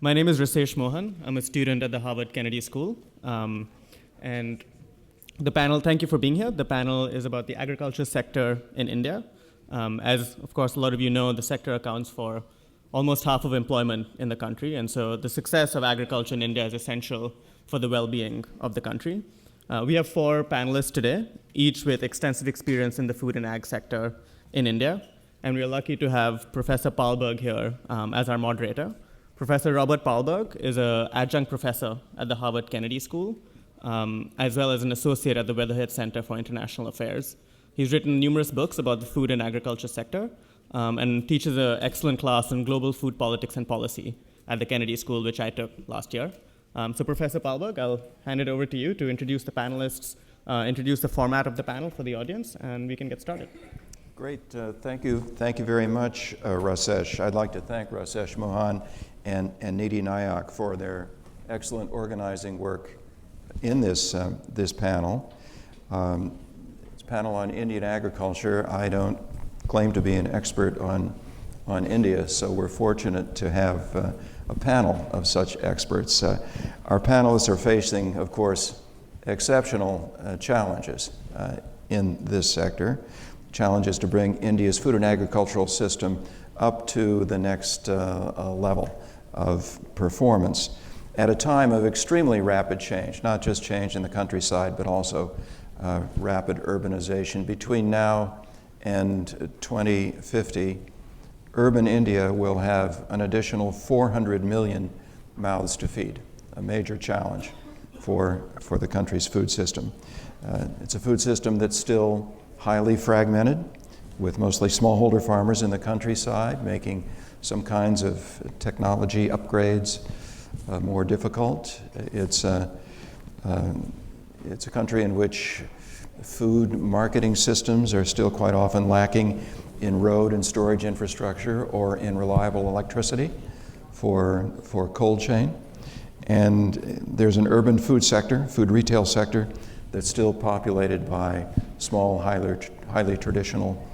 My name is Rasesh Mohan. I'm a student at the Harvard Kennedy School. And the panel, thank you for being here. The panel is about the agriculture sector in India. As, of course, a lot of you know, the sector accounts for almost half of employment in the country. And so the success of agriculture in India is essential for the well-being of the country. We have 4 panelists today, each with extensive experience in the food and ag sector in India. And we are lucky to have Professor Palberg here as our moderator. Professor Robert Palberg is an adjunct professor at the Harvard Kennedy School, as well as an associate at the Weatherhead Center for International Affairs. He's written numerous books about the food and agriculture sector, and teaches an excellent class on global food politics and policy at the Kennedy School, which I took last year. So Professor Palberg, I'll hand it over to you to introduce the panelists, introduce the format of the panel for the audience, and we can get started. Great, thank you. Thank you very much, Rasesh. I'd like to thank Rasesh Mohan and Nidhi Nayak for their excellent organizing work in this panel. It's a panel on Indian agriculture. I don't claim to be an expert on India, so we're fortunate to have a panel of such experts. Our panelists are facing, of course, exceptional challenges in this sector. Challenges to bring India's food and agricultural system up to the next level of performance at a time of extremely rapid change, not just change in the countryside, but also rapid urbanization. Between now and 2050, urban India will have an additional 400 million mouths to feed, a major challenge for the country's food system. It's a food system that's still highly fragmented, with mostly smallholder farmers in the countryside, making some kinds of technology upgrades more difficult. It's a country in which food marketing systems are still quite often lacking in road and storage infrastructure or in reliable electricity for cold chain. And there's an urban food sector, food retail sector, that's still populated by small, highly traditional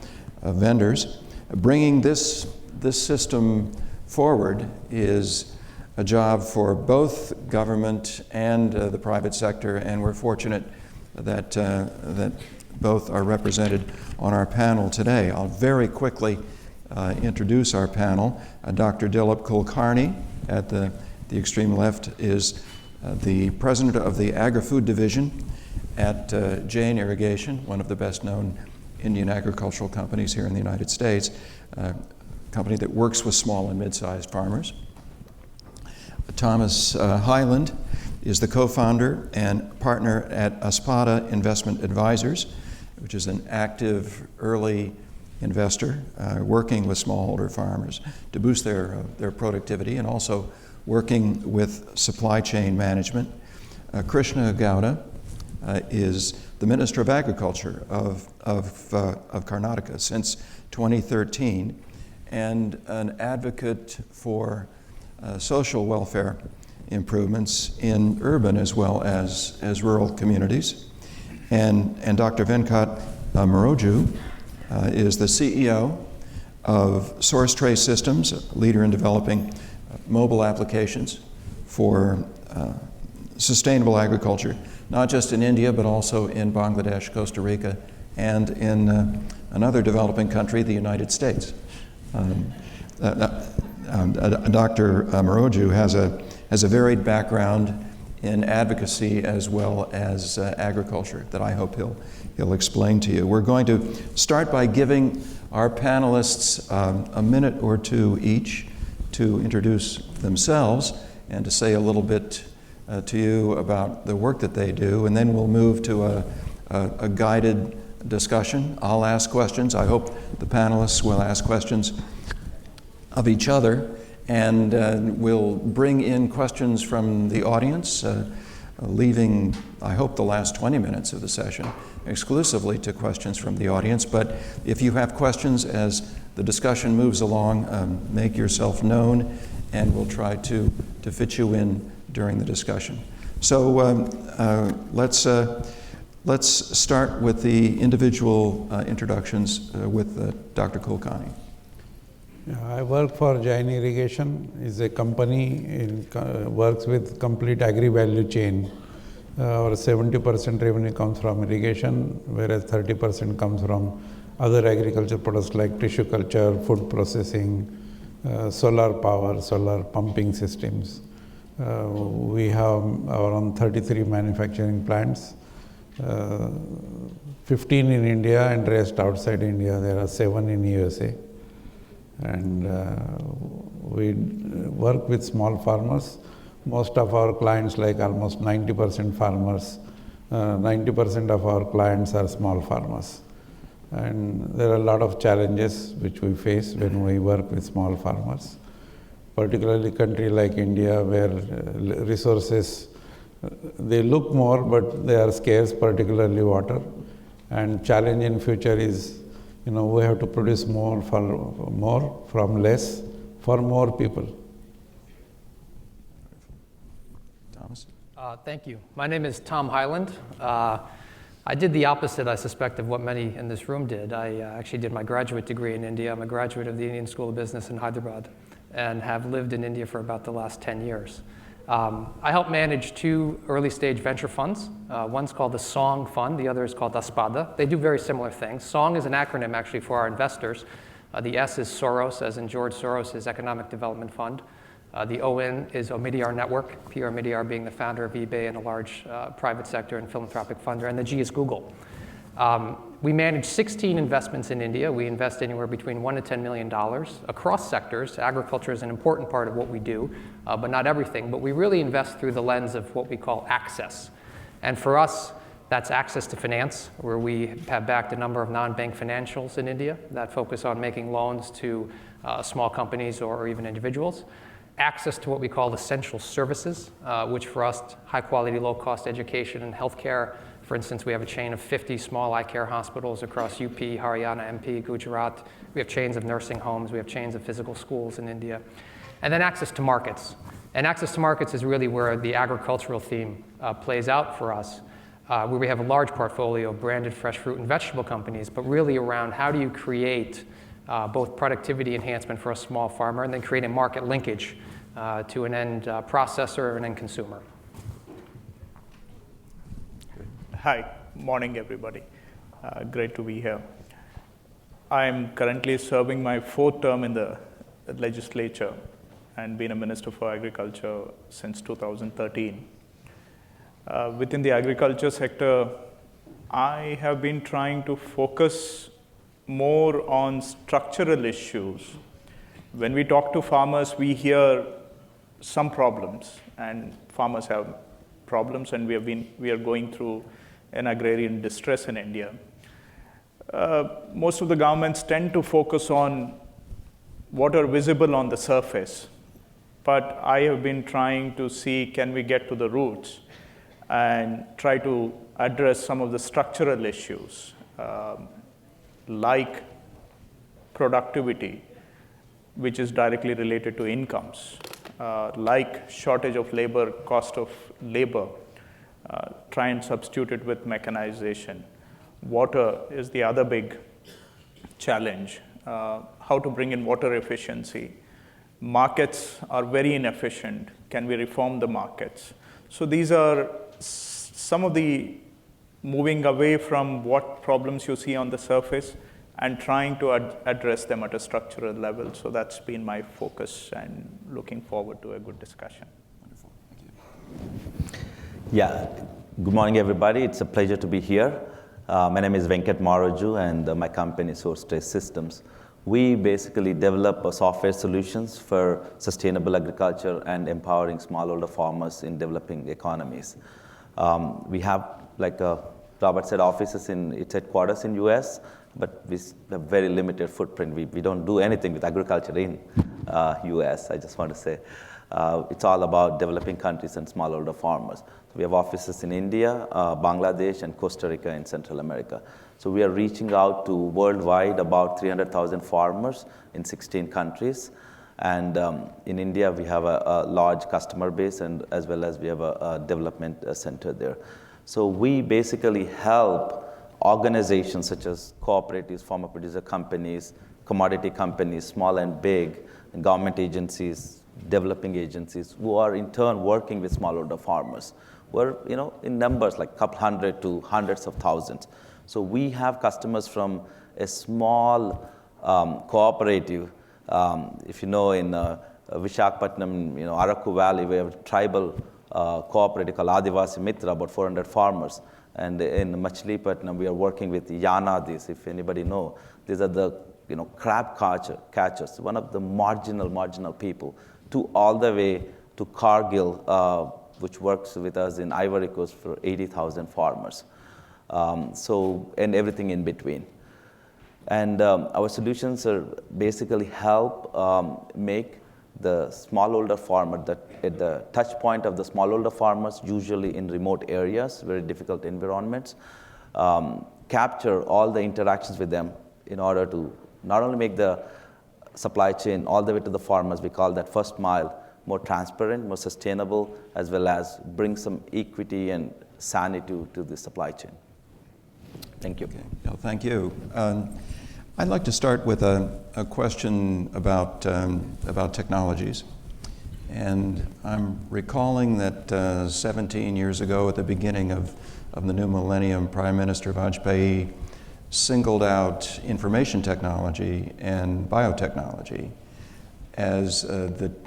vendors. Bringing this system forward is a job for both government and the private sector, and we're fortunate that both are represented on our panel today. I'll very quickly introduce our panel. Dr. Dilip Kulkarni at the extreme left is the president of the Agri-Food Division at Jain Irrigation, one of the best-known Indian agricultural companies here in the United States, a company that works with small and mid-sized farmers. Thomas Hyland is the co-founder and partner at Espada Investment Advisors, which is an active early investor working with smallholder farmers to boost their productivity and also working with supply chain management. Krishna Gowda is the Minister of Agriculture of Karnataka since 2013 and an advocate for social welfare improvements in urban as well as rural communities. And Dr. Venkat Maroju is the CEO of Source Trace Systems, a leader in developing mobile applications for sustainable agriculture, not just in India, but also in Bangladesh, Costa Rica, and in another developing country, the United States. Dr. Maroju has a varied background in advocacy as well as agriculture that I hope he'll explain to you. We're going to start by giving our panelists a minute or two each to introduce themselves and to say a little bit to you about the work that they do, and then we'll move to a guided discussion. I'll ask questions. I hope the panelists will ask questions of each other, and we'll bring in questions from the audience, leaving, I hope, the last 20 minutes of the session exclusively to questions from the audience. But if you have questions as the discussion moves along, make yourself known, and we'll try to fit you in during the discussion. So let's start with the individual introductions with Dr. Kulkarni. I work for Jain Irrigation. It's a company works with complete agri-value chain. Our 70% revenue comes from irrigation, whereas 30% comes from other agriculture products like tissue culture, food processing, solar power, solar pumping systems. We have around 33 manufacturing plants, 15 in India and rest outside India. There are 7 in USA. And we work with small farmers. Most of our clients, like almost 90% farmers, 90% of our clients are small farmers. And there are a lot of challenges which we face when we work with small farmers, particularly country like India where resources, they look more but they are scarce, particularly water. And challenge in future is, we have to produce more from less for more people. Thomas? Thank you. My name is Tom Hyland. I did the opposite, I suspect, of what many in this room did. I actually did my graduate degree in India. I'm a graduate of the Indian School of Business in Hyderabad and have lived in India for about the last 10 years. I help manage 2 early-stage venture funds. One's called the SONG Fund. The other is called Aspada. They do very similar things. SONG is an acronym, actually, for our investors. The S is Soros, as in George Soros' Economic Development Fund. The ON is Omidyar Network, Pierre Omidyar being the founder of eBay and a large private sector and philanthropic funder. And the G is Google. We manage 16 investments in India. We invest anywhere between $1 to $10 million across sectors. Agriculture is an important part of what we do, but not everything. But we really invest through the lens of what we call access. And for us, that's access to finance, where we have backed a number of non-bank financials in India that focus on making loans to small companies or even individuals. Access to what we call essential services, which for us, high-quality, low-cost education and healthcare. For instance, we have a chain of 50 small eye care hospitals across UP, Haryana, MP, Gujarat. We have chains of nursing homes. We have chains of physical schools in India. And then access to markets. And access to markets is really where the agricultural theme plays out for us, where we have a large portfolio of branded fresh fruit and vegetable companies, but really around how do you create both productivity enhancement for a small farmer and then create a market linkage to an end processor or an end consumer. Hi, morning everybody. Great to be here. I'm currently serving my 4th term in the legislature and been a Minister for Agriculture since 2013. Within the agriculture sector, I have been trying to focus more on structural issues. When we talk to farmers, we hear some problems, and farmers have problems, and we are going through an agrarian distress in India. Most of the governments tend to focus on what are visible on the surface, but I have been trying to see, can we get to the roots and try to address some of the structural issues, like productivity, which is directly related to incomes, like shortage of labor, cost of labor, try and substitute it with mechanization. Water is the other big challenge, how to bring in water efficiency. Markets are very inefficient. Can we reform the markets? So these are some of the moving away from what problems you see on the surface and trying to address them at a structural level. So that's been my focus and looking forward to a good discussion. Wonderful. Thank you. Yeah, good morning, everybody. It's a pleasure to be here. My name is Venkat Maraju, and my company is SourceTrace Systems. We basically develop software solutions for sustainable agriculture and empowering smallholder farmers in developing economies. We have, like Robert said, offices in its headquarters in US, but we have very limited footprint. We don't do anything with agriculture in US, I just want to say. It's all about developing countries and smallholder farmers. So we have offices in India, Bangladesh, and Costa Rica in Central America. So we are reaching out to worldwide about 300,000 farmers in 16 countries. And in India, we have a large customer base, and as well as we have a development center there. So we basically help organizations such as cooperatives, farmer producer companies, commodity companies, small and big, and government agencies, developing agencies, who are in turn working with smallholder farmers. We're in numbers like a couple hundred to hundreds of thousands. So we have customers from a small cooperative. If you know, in Vishakhapatnam, Araku Valley, we have a tribal cooperative called Adivasi Mitra, about 400 farmers. And in Machilipatnam, we are working with Yanadis, if anybody know. These are the crab catchers, one of the marginal people, to all the way to Cargill, which works with us in Ivory Coast for 80,000 farmers. And everything in between. And our solutions are basically help make the smallholder farmer, at the touch point of the smallholder farmers, usually in remote areas, very difficult environments, capture all the interactions with them in order to not only make the supply chain all the way to the farmers, we call that first mile, more transparent, more sustainable, as well as bring some equity and sanity to the supply chain. Thank you. Okay. No, thank you. I'd like to start with a question about technologies. And I'm recalling that 17 years ago, at the beginning of the new millennium, Prime Minister Vajpayee singled out information technology and biotechnology as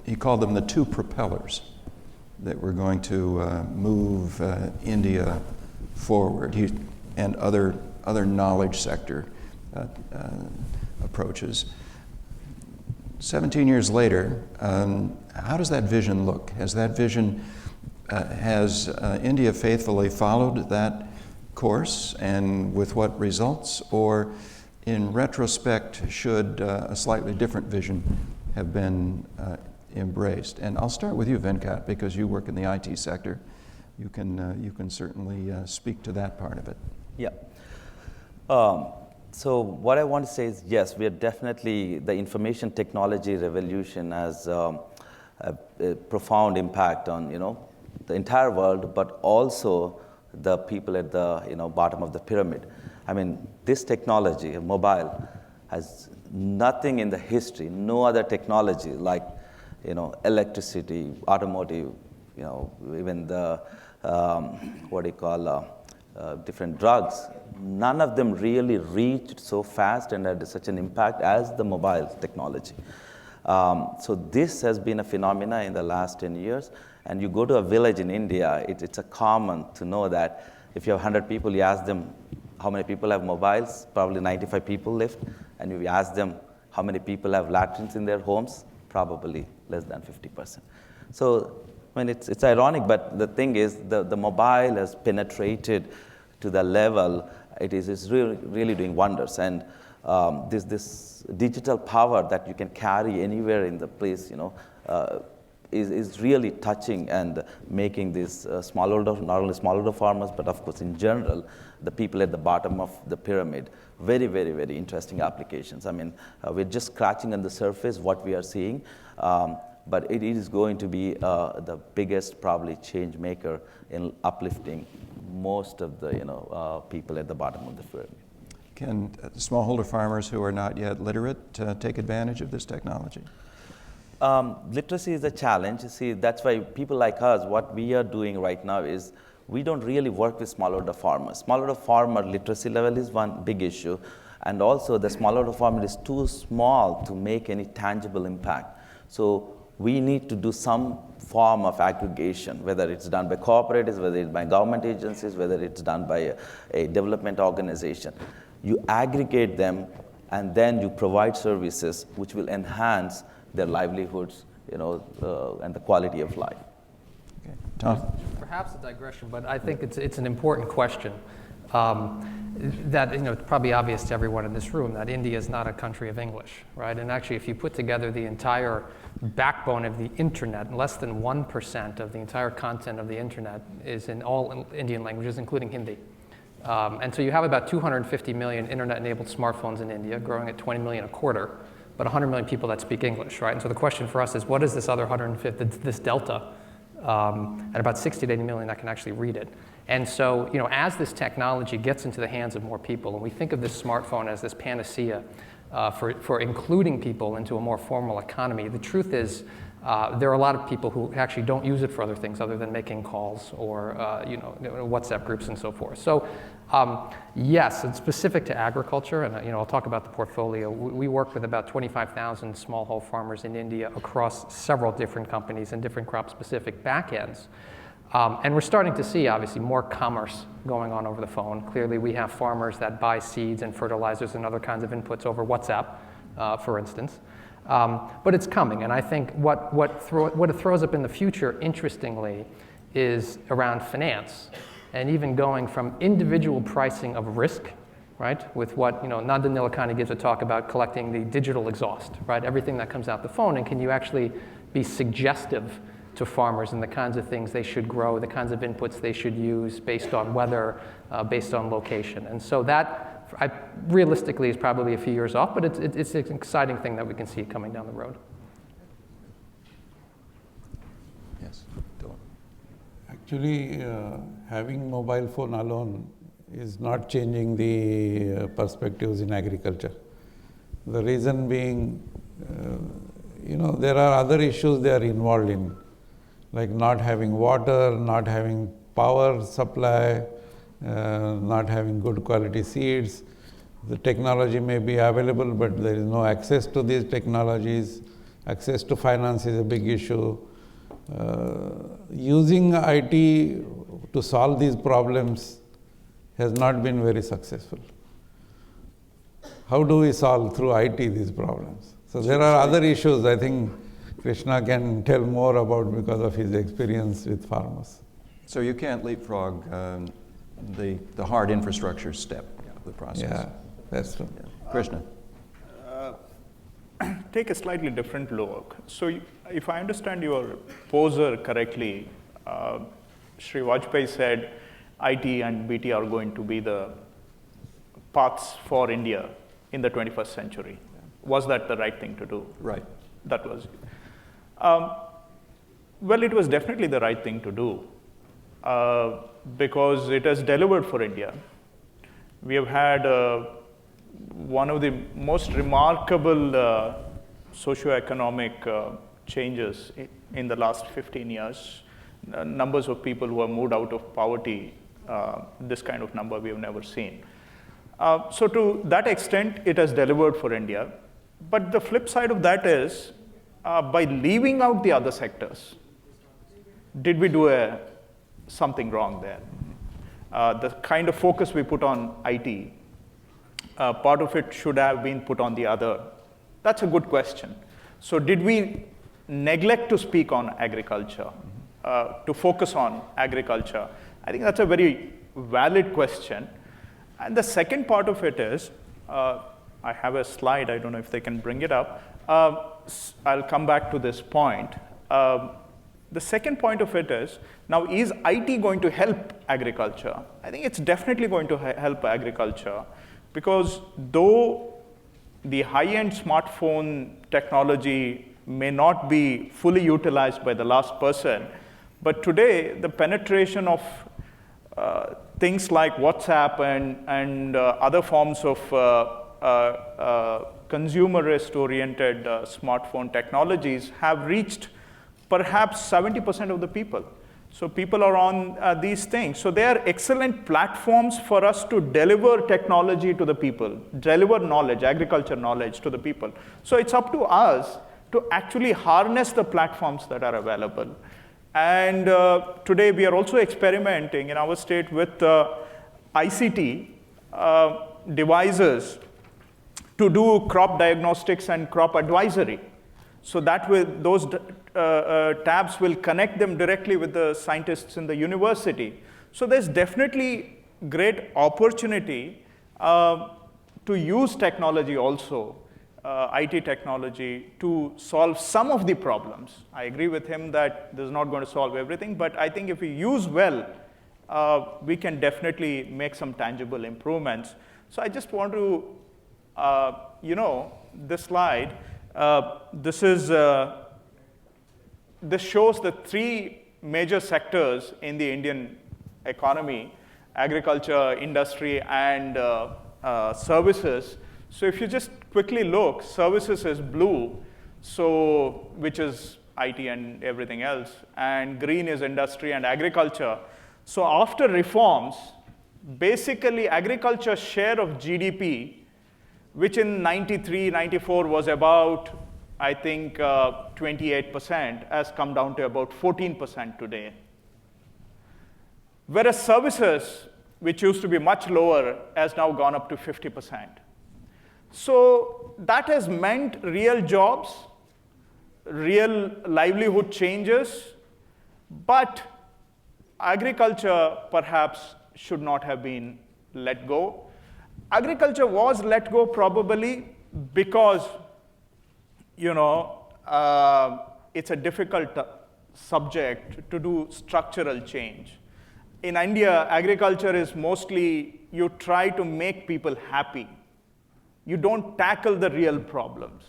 he called them the two propellers that were going to move India forward, and other knowledge sector approaches. 17 years later, how does that vision look? Has India faithfully followed that course, and with what results? Or in retrospect, should a slightly different vision have been embraced? And I'll start with you, Venkat, because you work in the IT sector. You can certainly speak to that part of it. Yeah. So what I want to say is, yes, we are definitely, the information technology revolution has a profound impact on, the entire world, but also the people at the, bottom of the pyramid. I mean, this technology, mobile, has nothing in the history, no other technology like, electricity, automotive, even the, different drugs. None of them really reached so fast and had such an impact as the mobile technology. So this has been a phenomena in the last 10 years. And you go to a village in India, it's a common to know that if you have 100 people, you ask them how many people have mobiles, probably 95 people left. And if you ask them how many people have latrines in their homes, probably less than 50%. So, I mean, it's ironic, but the thing is, the mobile has penetrated to the level it's really doing wonders. And this digital power that you can carry anywhere in the place, is really touching and making these smallholder, not only smallholder farmers, but of course in general, the people at the bottom of the pyramid, very, very, very interesting applications. I mean, we're just scratching on the surface what we are seeing, but it is going to be the biggest probably change maker in uplifting most of the people at the bottom of the pyramid. Can smallholder farmers who are not yet literate take advantage of this technology? Literacy is a challenge. See, that's why people like us, what we are doing right now is we don't really work with smallholder farmers. Smallholder farmer literacy level is one big issue, and also the smallholder farmer is too small to make any tangible impact. So we need to do some form of aggregation, whether it's done by cooperatives, whether it's by government agencies, whether it's done by a development organization. You aggregate them, and then you provide services which will enhance their livelihoods, and the quality of life. Okay. Tom? Perhaps a digression, but I think it's an important question. That it's probably obvious to everyone in this room that India is not a country of English, right? And actually, if you put together the entire backbone of the internet, less than 1% of the entire content of the internet is in all Indian languages, including Hindi. And so you have about 250 million internet-enabled smartphones in India, growing at 20 million a quarter, but 100 million people that speak English, right? And so the question for us is, what is this other 150, this delta, at about 60 to 80 million that can actually read it? And so, as this technology gets into the hands of more people, and we think of this smartphone as this panacea, for including people into a more formal economy. The truth is, there are a lot of people who actually don't use it for other things other than making calls or WhatsApp groups and so forth. So yes, it's specific to agriculture, and I'll talk about the portfolio. We work with about 25,000 smallholder farmers in India across several different companies and different crop-specific backends. And we're starting to see, obviously, more commerce going on over the phone. Clearly, we have farmers that buy seeds and fertilizers and other kinds of inputs over WhatsApp, for instance. But it's coming, and I think what it throws up in the future, interestingly, is around finance, and even going from individual pricing of risk, right, with what Nandan Nilekani gives a talk about collecting the digital exhaust, right, everything that comes out the phone, and can you actually be suggestive to farmers and the kinds of things they should grow, the kinds of inputs they should use based on weather, based on location. And so that, realistically, is probably a few years off, but it's an exciting thing that we can see coming down the road. Yes, Dylan. Actually, having mobile phone alone is not changing the perspectives in agriculture. The reason being, there are other issues they are involved in, like not having water, not having power supply, not having good quality seeds. The technology may be available, but there is no access to these technologies. Access to finance is a big issue. Using IT to solve these problems has not been very successful. How do we solve through IT these problems? So there are other issues I think Krishna can tell more about because of his experience with farmers. So you can't leapfrog the hard infrastructure step of the process. Yeah, that's true. Yeah. Krishna. Take a slightly different look. So if I understand your poser correctly, Sri Vajpayee said IT and BT are going to be the paths for India in the 21st century. Was that the right thing to do? Right. That was. Well, it was definitely the right thing to do because it has delivered for India. We have had one of the most remarkable socioeconomic changes in the last 15 years. Numbers of people who have moved out of poverty, this kind of number we have never seen. So to that extent, it has delivered for India. But the flip side of that is, by leaving out the other sectors, did we do something wrong there? The kind of focus we put on IT, part of it should have been put on the other. That's a good question. So did we neglect to speak on agriculture, to focus on agriculture? I think that's a very valid question. And the second part of it is, I have a slide, I don't know if they can bring it up. I'll come back to this point. The second point of it is, now is IT going to help agriculture? I think it's definitely going to help agriculture because though the high-end smartphone technology may not be fully utilized by the last person, but today the penetration of things like WhatsApp and other forms of consumerist-oriented smartphone technologies have reached perhaps 70% of the people. So people are on these things. So they are excellent platforms for us to deliver technology to the people, deliver knowledge, agriculture knowledge to the people. So it's up to us to actually harness the platforms that are available. And today we are also experimenting in our state with ICT devices to do crop diagnostics and crop advisory. So that those tabs will connect them directly with the scientists in the university. So there's definitely great opportunity to use technology also, IT technology, to solve some of the problems. I agree with him that this is not going to solve everything, but I think if we use well, we can definitely make some tangible improvements. So I just want to, this slide, this shows the three major sectors in the Indian economy: agriculture, industry, and services. So if you just quickly look, services is blue, so which is IT and everything else, and green is industry and agriculture. So after reforms, basically agriculture share of GDP, which in 93, 94 was about, I think, 28%, has come down to about 14% today. Whereas services, which used to be much lower, has now gone up to 50%. So that has meant real jobs, real livelihood changes, but agriculture perhaps should not have been let go. Agriculture was let go probably because, it's a difficult subject to do structural change. In India, agriculture is mostly you try to make people happy. You don't tackle the real problems.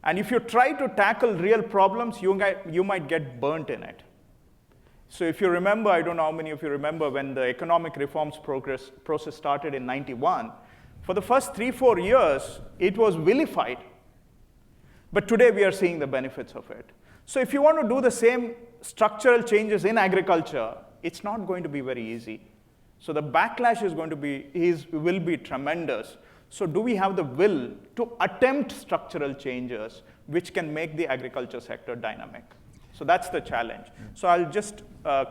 And if you try to tackle real problems, you might get burnt in it. So if you remember, I don't know how many of you remember when the economic reforms process started in 91, for the first 3-4 years, it was vilified. But today we are seeing the benefits of it. So if you want to do the same structural changes in agriculture, it's not going to be very easy. So the backlash will be tremendous. So do we have the will to attempt structural changes which can make the agriculture sector dynamic? So that's the challenge. So I'll just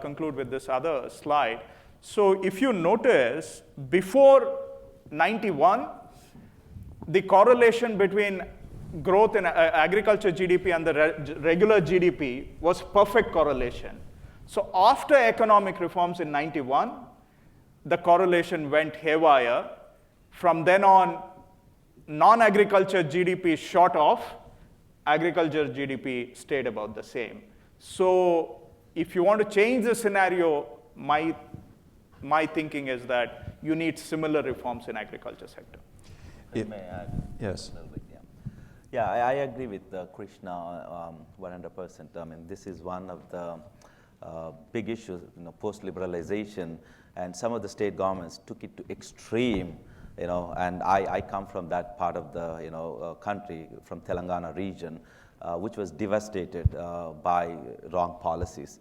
conclude with this other slide. So if you notice, before 91, the correlation between growth in agriculture GDP and the regular GDP was perfect correlation. So after economic reforms in 91, the correlation went haywire. From then on, non-agriculture GDP shot off, agriculture GDP stayed about the same. So if you want to change the scenario, my thinking is that you need similar reforms in agriculture sector. May I add? Yes. A little bit, yeah. Yeah, I agree with Krishna 100%. I mean, this is one of the big issues, post-liberalization, and some of the state governments took it to extreme, and I come from that part of the, country, from Telangana region, which was devastated by wrong policies.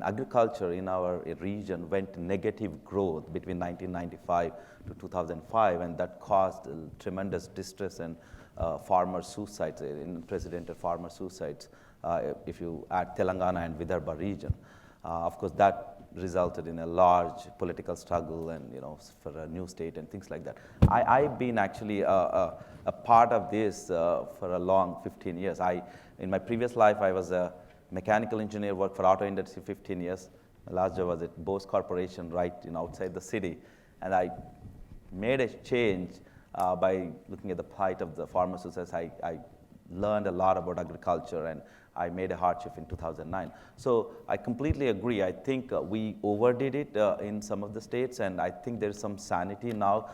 Agriculture in our region went negative growth between 1995 to 2005, and that caused tremendous distress and farmer suicides, unprecedented farmer suicides, if you add Telangana and Vidarbha region. Of course, that resulted in a large political struggle and, for a new state and things like that. I've been actually a part of this for a long 15 years. In my previous life, I was a mechanical engineer, worked for auto industry 15 years. My last job was at Bose Corporation right outside the city. And I made a change by looking at the plight of the farmers. I learned a lot about agriculture, and I made a hard shift in 2009. So I completely agree. I think we overdid it in some of the states, and I think there's some sanity now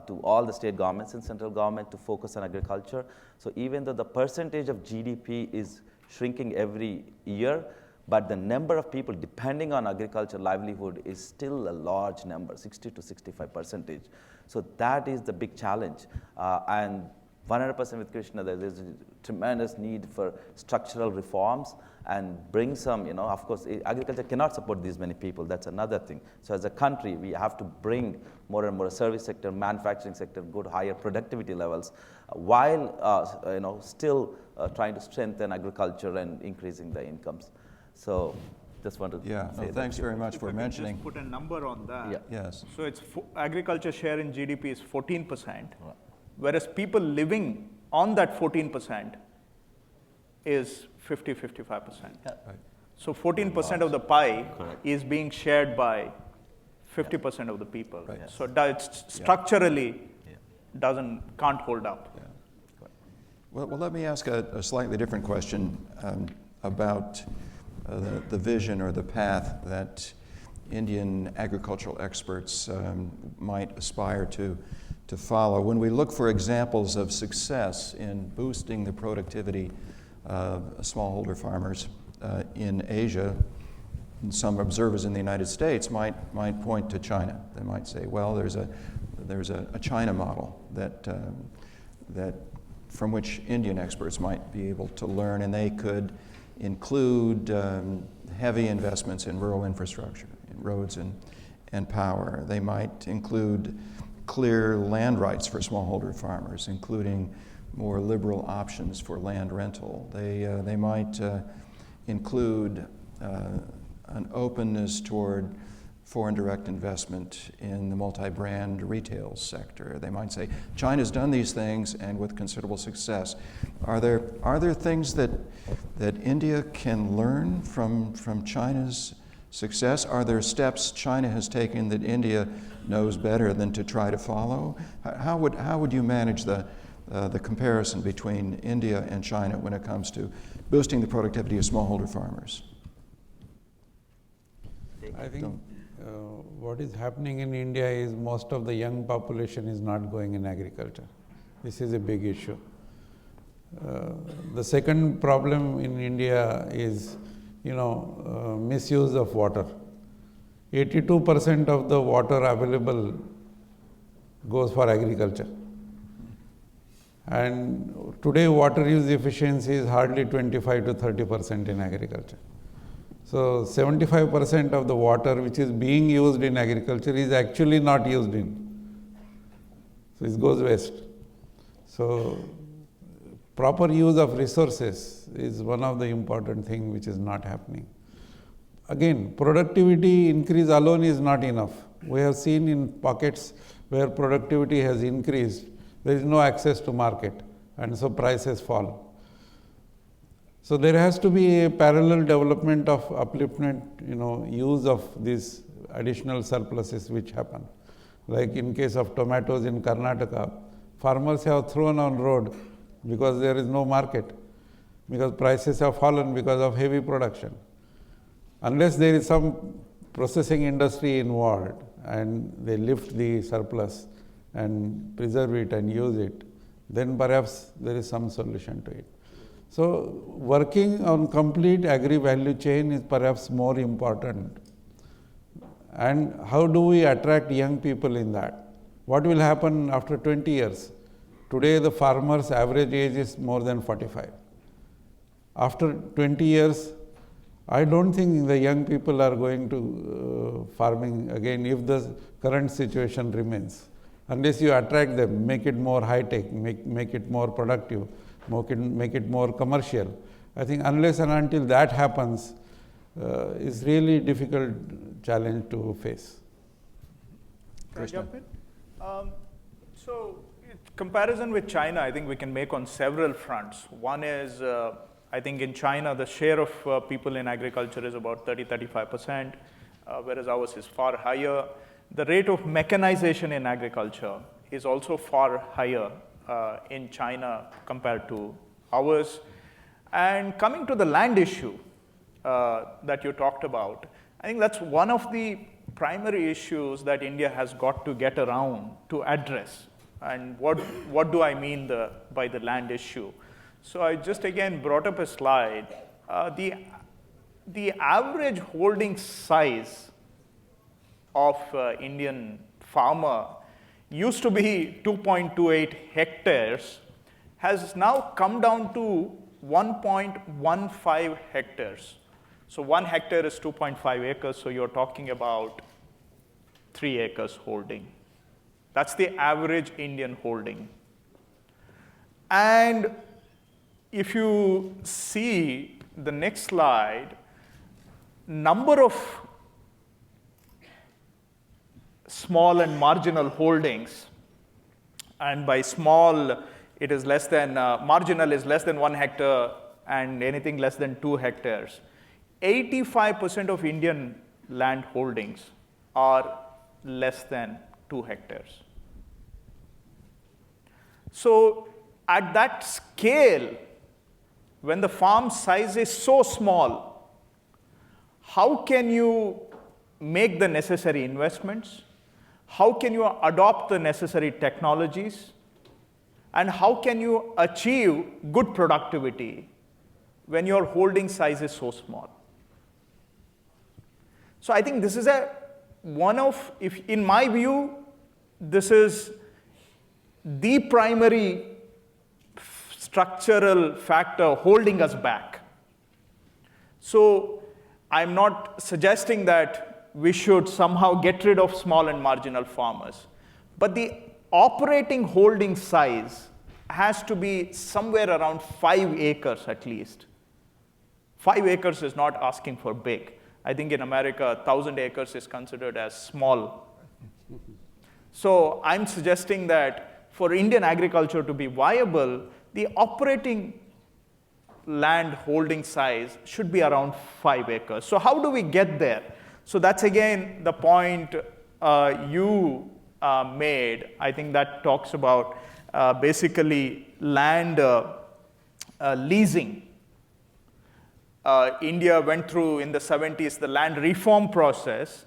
to all the state governments and central government to focus on agriculture. So even though the percentage of GDP is shrinking every year, but the number of people depending on agriculture livelihood is still a large number, 60 to 65%. So that is the big challenge. And 100% with Krishna, there's a tremendous need for structural reforms and bring some, of course, agriculture cannot support these many people. That's another thing. So as a country, we have to bring more and more service sector, manufacturing sector, go to higher productivity levels, while, still trying to strengthen agriculture and increasing the incomes. So just want to say that. Thanks very much for mentioning. Just put a number on that. Yeah. Yes. So it's agriculture share in GDP is 14%, whereas people living on that 14% is 50-55%. Yeah. Right. So 14% of the pie is being shared by 50% of the people. Right. So that structurally can't hold up. Yeah. Well, let me ask a slightly different question about the vision or the path that Indian agricultural experts might aspire to follow. When we look for examples of success in boosting the productivity of smallholder farmers in Asia, some observers in the United States might point to China. They might say, well, there's a there's a China model that from which Indian experts might be able to learn, and they could include heavy investments in rural infrastructure, in roads and power. They might include clear land rights for smallholder farmers, including more liberal options for land rental. They might include an openness toward foreign direct investment in the multi-brand retail sector. They might say, China's done these things and with considerable success. Are there things that India can learn from China's success? Are there steps China has taken that India knows better than to try to follow? How would you manage the comparison between India and China when it comes to boosting the productivity of smallholder farmers? I think what is happening in India is most of the young population is not going in agriculture. This is a big issue. The second problem in India is, misuse of water. 82% of the water available goes for agriculture. And today water use efficiency is hardly 25 to 30% in agriculture. So 75% of the water which is being used in agriculture is actually not used in. So it goes waste. So proper use of resources is one of the important things which is not happening. Again, productivity increase alone is not enough. We have seen in pockets where productivity has increased, there is no access to market, and so prices fall. So there has to be a parallel development of upliftment, use of these additional surpluses which happen. Like in case of tomatoes in Karnataka, farmers have thrown on road because there is no market, because prices have fallen because of heavy production. Unless there is some processing industry involved and they lift the surplus and preserve it and use it, then perhaps there is some solution to it. So working on complete agri-value chain is perhaps more important. And how do we attract young people in that? What will happen after 20 years? Today the farmer's average age is more than 45. After 20 years, I don't think the young people are going to farming again if the current situation remains. Unless you attract them, make it more high-tech, make it more productive, make it more commercial. I think unless and until that happens, is really difficult challenge to face. Can I jump in? So, comparison with China, I think we can make on several fronts. One is, I think in China, the share of people in agriculture is about 30-35%, whereas ours is far higher. The rate of mechanization in agriculture is also far higher in China compared to ours. And coming to the land issue that you talked about, I think that's one of the primary issues that India has got to get around to address. And what do I mean by the land issue? So I just again brought up a slide. The average holding size of Indian farmer used to be 2.28 hectares, has now come down to 1.15 hectares. So 1 hectare is 2.5 acres, so you're talking about 3 acres holding. That's the average Indian holding. And if you see the next slide, number of small and marginal holdings, and by small, it is less than, marginal is less than 1 hectare and anything less than 2 hectares. 85% of Indian land holdings are less than 2 hectares. So at that scale, when the farm size is so small, how can you make the necessary investments? How can you adopt the necessary technologies? And how can you achieve good productivity when your holding size is so small? So I think this is in my view, this is the primary structural factor holding us back. So I'm not suggesting that we should somehow get rid of small and marginal farmers, but the operating holding size has to be somewhere around 5 acres at least. 5 acres is not asking for big. I think in America, 1,000 acres is considered as small. So I'm suggesting that for Indian agriculture to be viable, the operating land holding size should be around 5 acres. So how do we get there? So that's again the point you made. I think that talks about basically land leasing. India went through in the 70s the land reform process,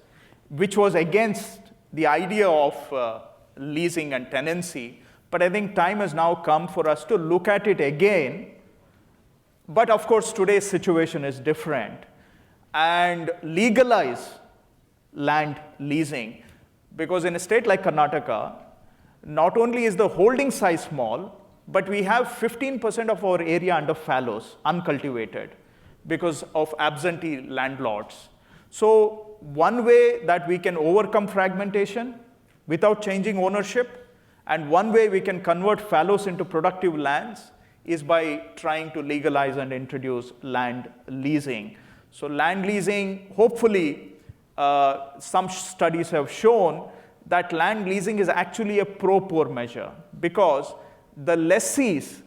which was against the idea of leasing and tenancy. But I think time has now come for us to look at it again. But of course, today's situation is different. And legalize land leasing. Because in a state like Karnataka, not only is the holding size small, but we have 15% of our area under fallows, uncultivated, because of absentee landlords. So one way that we can overcome fragmentation without changing ownership, and one way we can convert fallows into productive lands is by trying to legalize and introduce land leasing. So land leasing, hopefully, some studies have shown that land leasing is actually a pro-poor measure, because the lessees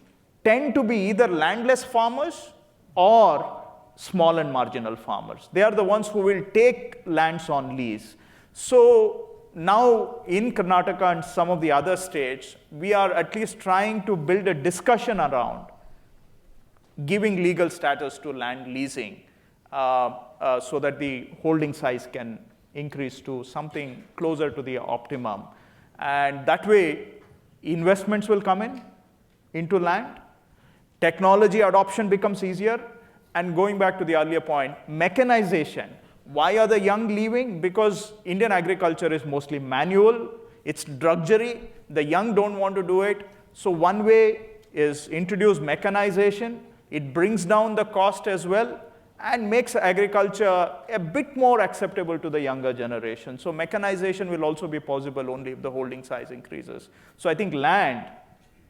tend to be either landless farmers or small and marginal farmers. They are the ones who will take lands on lease. So now in Karnataka and some of the other states, we are at least trying to build a discussion around giving legal status to land leasing so that the holding size can increase to something closer to the optimum. And that way, investments will come into land, technology adoption becomes easier, and going back to the earlier point, mechanization. Why are the young leaving? Because Indian agriculture is mostly manual, it's drudgery, the young don't want to do it. So one way is introduce mechanization, it brings down the cost as well, and makes agriculture a bit more acceptable to the younger generation. So mechanization will also be possible only if the holding size increases. So I think land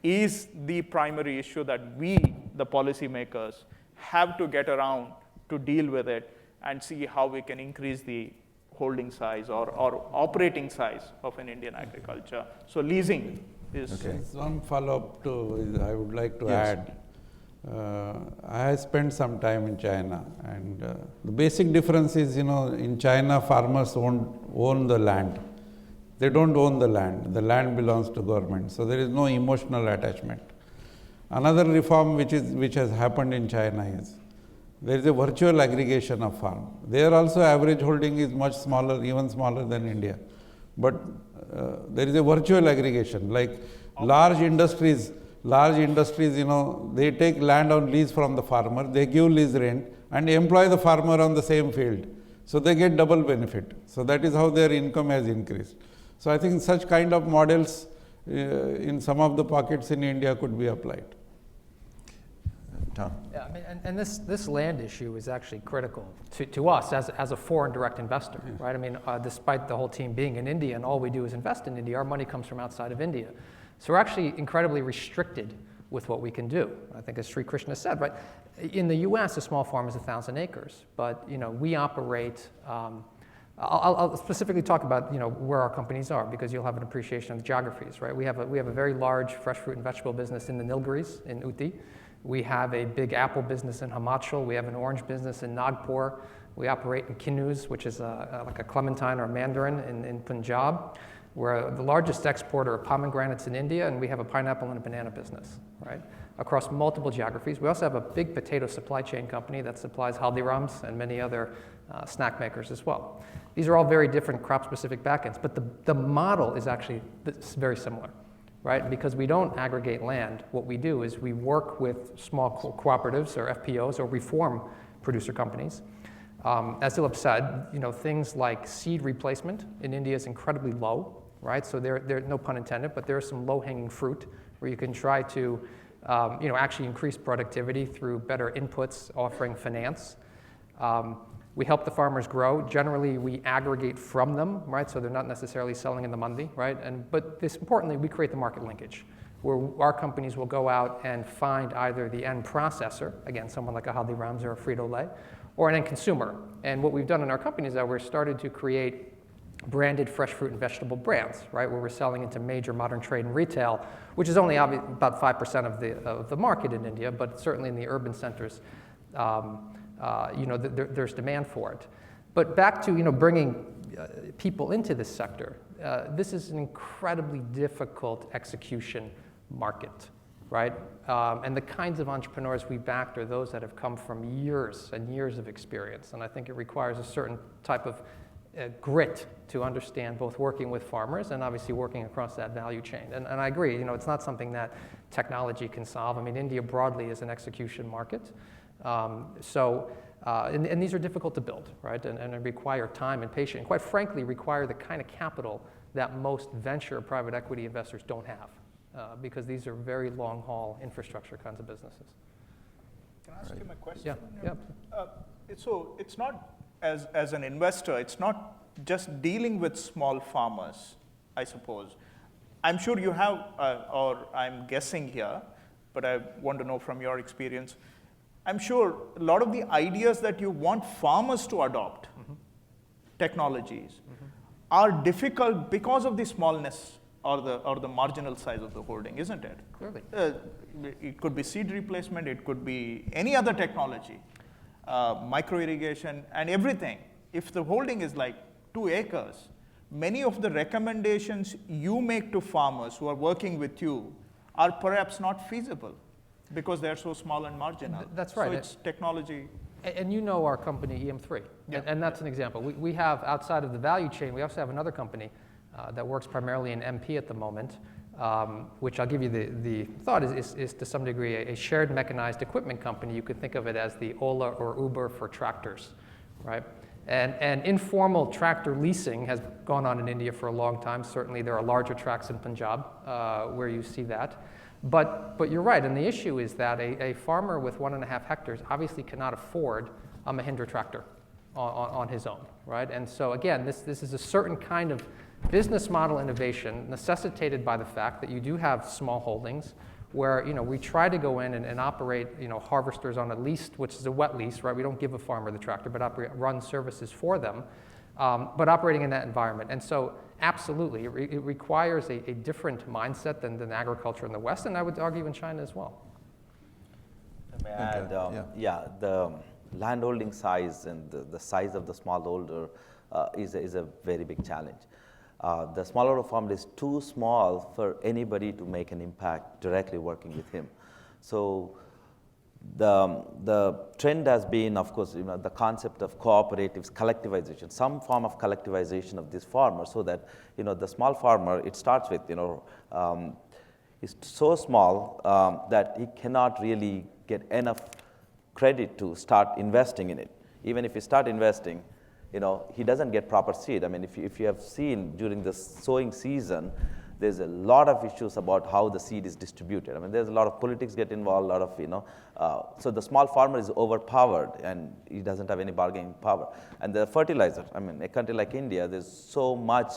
is the primary issue that we, the policymakers, have to get around to deal with it and see how we can increase the holding size or operating size of an Indian agriculture. So leasing is... Okay. One follow-up I would like to Yes. add. I spent some time in China, and the basic difference is, in China, farmers own the land. They don't own the land. The land belongs to government. So there is no emotional attachment. Another reform which has happened in China is there is a virtual aggregation of farm. There also average holding is much smaller, even smaller than India. But there is a virtual aggregation, like large industries, they take land on lease from the farmer, they give lease rent and employ the farmer on the same field. So they get double benefit. So that is how their income has increased. So I think such kind of models in some of the pockets in India could be applied. Tom? Yeah, I mean, and this land issue is actually critical to us as a foreign direct investor, right? I mean, despite the whole team being in India and all we do is invest in India, our money comes from outside of India. So we're actually incredibly restricted with what we can do. I think as Sri Krishna said, right? In the US, a small farm is 1,000 acres, but we operate, I'll specifically talk about where our companies are, because you'll have an appreciation of the geographies, right? We have a very large fresh fruit and vegetable business in the Nilgiris in Uti. We have a big apple business in Himachal. We have an orange business in Nagpur. We operate in Kinnus, which is like a clementine or a mandarin in Punjab. We're the largest exporter of pomegranates in India, and we have a pineapple and a banana business, right? Across multiple geographies. We also have a big potato supply chain company that supplies Haldirams and many other snack makers as well. These are all very different crop-specific backends, but the model is actually very similar, right? Because we don't aggregate land, what we do is we work with small cooperatives or FPOs, or we form producer companies. As Dilip said, things like seed replacement in India is incredibly low. right? So there, no pun intended, but there's some low-hanging fruit where you can try to actually increase productivity through better inputs, offering finance. We help the farmers grow. Generally, we aggregate from them, right? So they're not necessarily selling in the mandi, right? But this, importantly, we create the market linkage, where our companies will go out and find either the end processor, again, someone like a Haldiram's or a Frito-Lay, or an end consumer. And what we've done in our companies is that we're started to create branded fresh fruit and vegetable brands, right, where we're selling into major modern trade and retail, which is only about 5% of the market in India, but certainly in the urban centers, there's demand for it. But back to bringing people into this sector, this is an incredibly difficult execution market, right? And the kinds of entrepreneurs we backed are those that have come from years and years of experience, and I think it requires a certain type of grit to understand both working with farmers and obviously working across that value chain. And I agree, it's not something that technology can solve. I mean, India broadly is an execution market. And these are difficult to build, right? And require time and patience, and quite frankly, require the kind of capital that most venture private equity investors don't have, because these are very long-haul infrastructure kinds of businesses. Can I ask him a question? Yeah. So it's not, as an investor, it's not just dealing with small farmers, I suppose. I'm sure you have, or I'm guessing here, but I want to know from your experience. I'm sure a lot of the ideas that you want farmers to adopt, technologies, are difficult because of the smallness or the marginal size of the holding, isn't it? Clearly. It could be seed replacement, it could be any other technology, micro irrigation, and everything. If the holding is like 2 acres, many of the recommendations you make to farmers who are working with you are perhaps not feasible because they're so small and marginal. That's right. So it's technology. And you know our company, EM3, Yeah. and that's an example. We have, outside of the value chain, we also have another company that works primarily in MP at the moment, which I'll give you the thought is to some degree a shared mechanized equipment company. You could think of it as the Ola or Uber for tractors, right? And informal tractor leasing has gone on in India for a long time. Certainly there are larger tracts in Punjab where you see that. But you're right, and the issue is that a farmer with 1.5 hectares obviously cannot afford a Mahindra tractor on his own, right? And so again, this is a certain kind of business model innovation necessitated by the fact that you do have small holdings where we try to go in and operate harvesters on a lease, which is a wet lease, right? We don't give a farmer the tractor, but run services for them, but operating in that environment. And so absolutely, it requires a different mindset than agriculture in the West, and I would argue in China as well. May I add, the landholding size and the size of the smallholder is a very big challenge. The smallholder farm is too small for anybody to make an impact directly working with him. So the trend has been, of course, the concept of cooperatives, collectivization, some form of collectivization of these farmers, so that the small farmer, it starts with is so small that he cannot really get enough credit to start investing in it. Even if he start investing, he doesn't get proper seed. I mean, if you have seen during the sowing season, there's a lot of issues about how the seed is distributed. I mean, there's a lot of politics get involved, a lot of, so the small farmer is overpowered and he doesn't have any bargaining power. And the fertilizer, I mean, a country like India, there's so much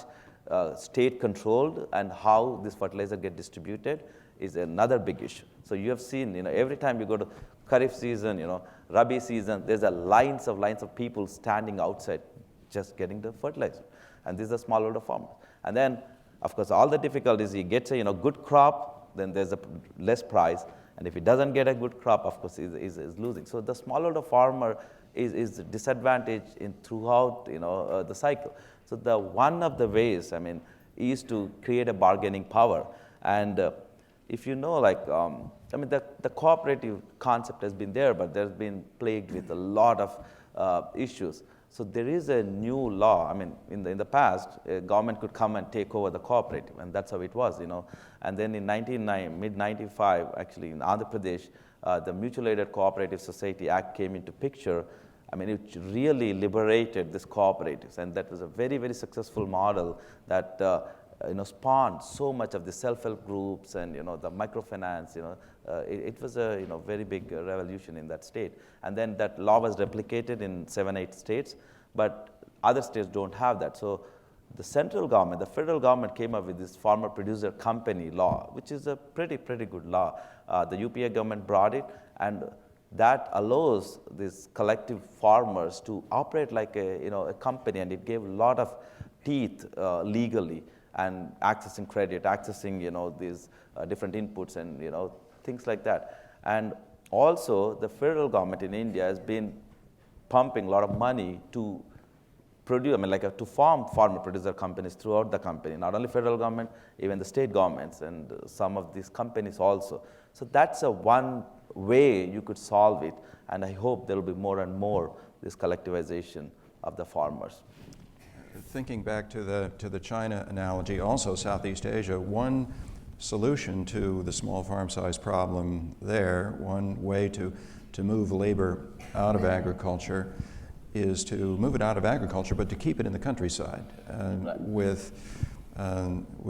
state controlled, and how this fertilizer get distributed is another big issue. So you have seen, every time you go to Kharif season, Rabi season, there's lines of people standing outside just getting the fertilizer. And these are smallholder farmers. And then, of course, all the difficulties, he gets a good crop, then there's a less price. And if he doesn't get a good crop, of course, is losing. So the smallholder farmer is disadvantaged throughout the cycle. So one of the ways, is to create a bargaining power. And if the cooperative concept has been there, but there's been plagued with a lot of issues. So there is a new law. In the past, a government could come and take over the cooperative, and that's how it was, And then in mid-95, actually in Andhra Pradesh, the Mutual Aided Cooperative Society Act came into picture. It really liberated these cooperatives, and that was a very, very successful model that spawned so much of the self-help groups and the microfinance. It was a very big revolution in that state. And then that law was replicated in 7-8 states, but other states don't have that. So the central government, the federal government came up with this farmer producer company law, which is a pretty good law. The UPA government brought it, and that allows these collective farmers to operate like a company, and it gave a lot of teeth legally, and accessing credit, accessing these different inputs and things like that. And also the federal government in India has been pumping a lot of money to produce, to form farmer producer companies throughout the company, not only federal government, even the state governments and some of these companies also. So that's one way you could solve it, and I hope there will be more and more this collectivization of the farmers. Thinking back to the China analogy, also Southeast Asia, one solution to the small farm size problem there, one way to move labor out of agriculture is to move it out of agriculture, but to keep it in the countryside with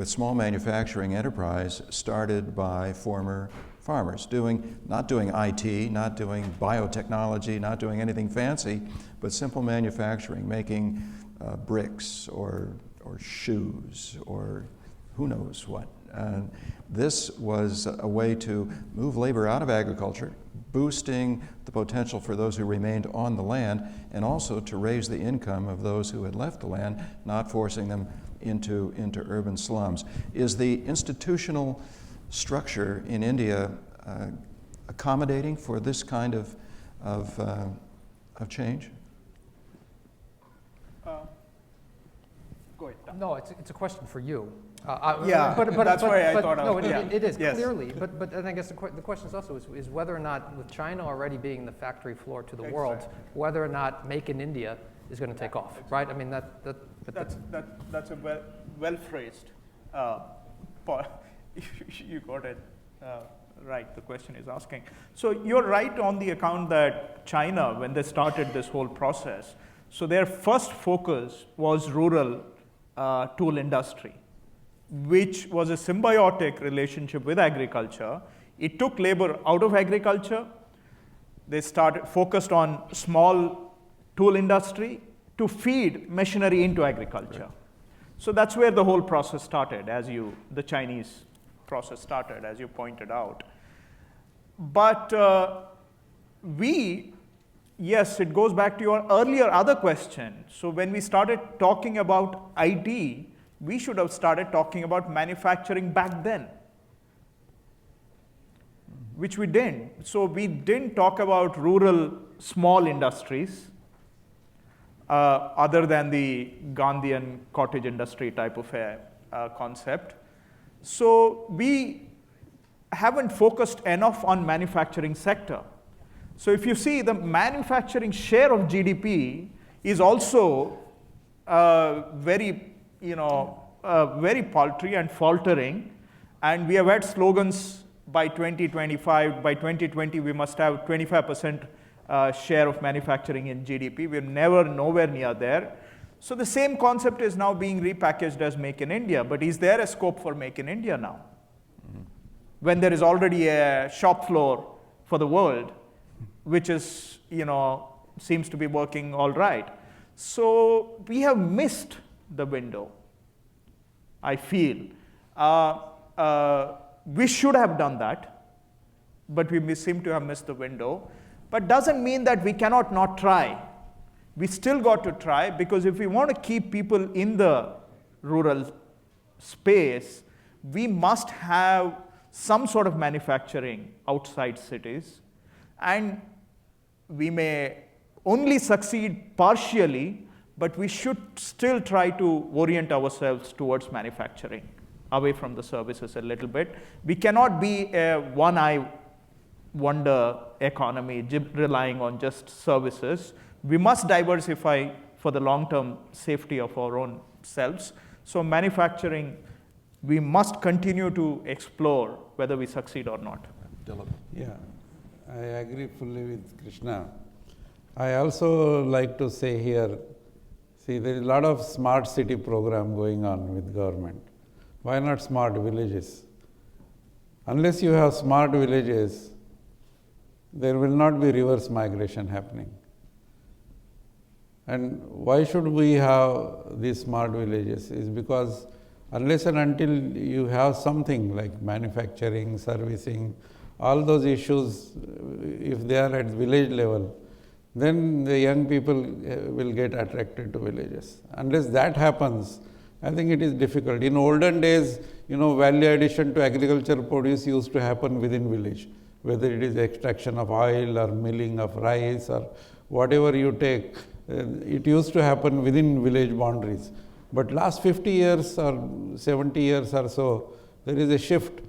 small manufacturing enterprise started by former farmers, not doing IT, not doing biotechnology, not doing anything fancy, but simple manufacturing, making bricks or shoes or who knows what. This was a way to move labor out of agriculture, boosting the potential for those who remained on the land, and also to raise the income of those who had left the land, not forcing them into urban slums. Is the institutional structure in India accommodating for this kind of change? Go ahead, Tom. No, it's a question for you. Yeah, that's why I thought no, of it. it is, Yes. clearly. But I guess the question is also is whether or not, with China already being the factory floor to the world, whether or not Make in India is going to take off, right? I mean, That's a well phrased. You got it right. The question is asking. So you're right on the account that China, when they started this whole process, so their first focus was rural tool industry, which was a symbiotic relationship with agriculture. It took labor out of agriculture. They focused on small tool industry to feed machinery into agriculture. Right. So that's where the whole process started, the Chinese process started, as you pointed out. But yes, it goes back to your earlier other question. So when we started talking about IT, we should have started talking about manufacturing back then, which we didn't. So we didn't talk about rural small industries other than the Gandhian cottage industry type of a concept. So we haven't focused enough on manufacturing sector. So if you see, the manufacturing share of GDP is also very paltry and faltering. And we have had slogans by 2025, by 2020, we must have 25% share of manufacturing in GDP. We're nowhere near there. So the same concept is now being repackaged as Make in India. But is there a scope for Make in India now? Mm-hmm. When there is already a shop floor for the world, which is, seems to be working all right. So we have missed the window, I feel. We should have done that, but we seem to have missed the window. But doesn't mean that we cannot not try. We still got to try, because if we want to keep people in the rural space, we must have some sort of manufacturing outside cities. And we may only succeed partially, but we should still try to orient ourselves towards manufacturing, away from the services a little bit. We cannot be a one-eye wonder economy relying on just services. We must diversify for the long-term safety of our own selves. So manufacturing, we must continue to explore whether we succeed or not. Yeah, I agree fully with Krishna. I also like to say here, see, there is a lot of smart city program going on with government. Why not smart villages? Unless you have smart villages, there will not be reverse migration happening. And why should we have these smart villages? Is because unless and until you have something like manufacturing, servicing, all those issues, if they are at village level, then the young people will get attracted to villages. Unless that happens, I think it is difficult. In olden days, value addition to agricultural produce used to happen within village, whether it is extraction of oil or milling of rice or whatever you take, it used to happen within village boundaries. But last 50 years or 70 years or so, there is a shift.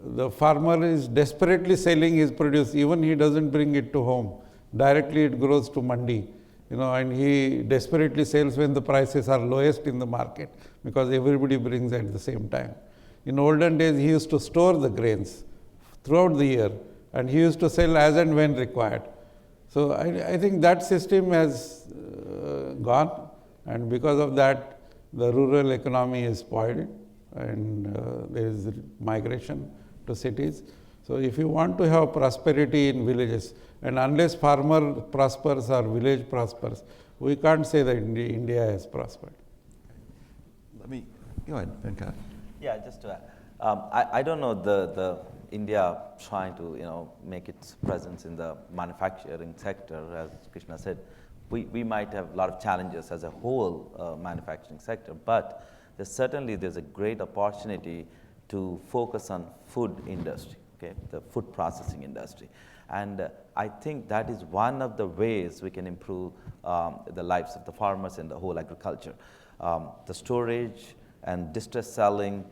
The farmer is desperately selling his produce, even he doesn't bring it to home. Directly it goes to mandi, and he desperately sells when the prices are lowest in the market, because everybody brings at the same time. In olden days, he used to store the grains throughout the year, and he used to sell as and when required. So I think that system has gone, and because of that, the rural economy is spoiled, and there is migration to cities. So if you want to have prosperity in villages, and unless farmer prospers or village prospers, we can't say that India has prospered. Let me go ahead, Venkat. Yeah, just to add, I don't know the India trying to make its presence in the manufacturing sector, as Krishna said. We might have a lot of challenges as a whole manufacturing sector, but there's a great opportunity to focus on food industry, okay, the food processing industry. And I think that is one of the ways we can improve the lives of the farmers and the whole agriculture. The storage and distress selling,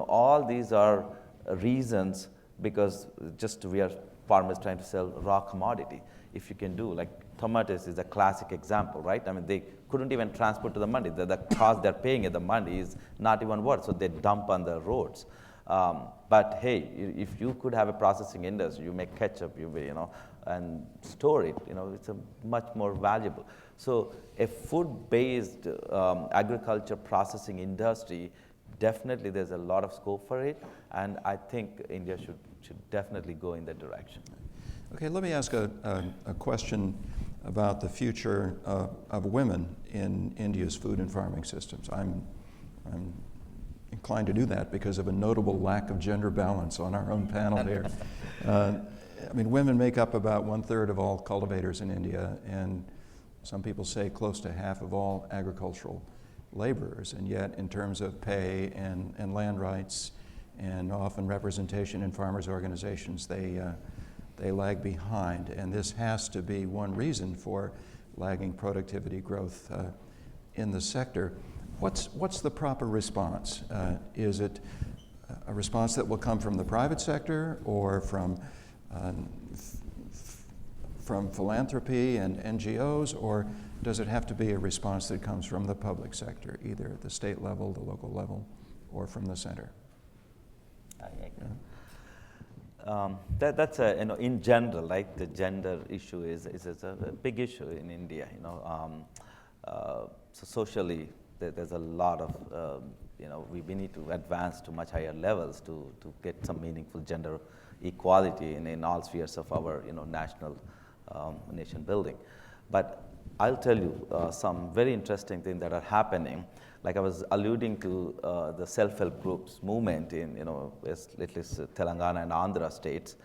all these are reasons, because just we are farmers trying to sell raw commodity. If you can do, like tomatoes is a classic example, right? I mean, they couldn't even transport to the mandi. The cost they're paying at the mandi is not even worth, so they dump on the roads. But hey, if you could have a processing industry, you make ketchup, and store it, it's a much more valuable. So a food-based agriculture processing industry, definitely there's a lot of scope for it, and I think India should definitely go in that direction. Okay, let me ask a question about the future of women in India's food and farming systems. I'm inclined to do that because of a notable lack of gender balance on our own panel here. Women make up about 1/3 of all cultivators in India, and some people say close to half of all agricultural laborers, and yet in terms of pay and land rights and often representation in farmers' organizations, they lag behind, and this has to be one reason for lagging productivity growth in the sector. What's the proper response? Is it a response that will come from the private sector or from philanthropy and NGOs, or does it have to be a response that comes from the public sector, either at the state level, the local level, or from the center? That's in general, like the gender issue is a big issue in India. So socially, there's a lot of we need to advance to much higher levels to get some meaningful gender equality in all spheres of our national nation building. But I'll tell you some very interesting things that are happening. Like I was alluding to the self-help groups movement in at least Telangana and Andhra states.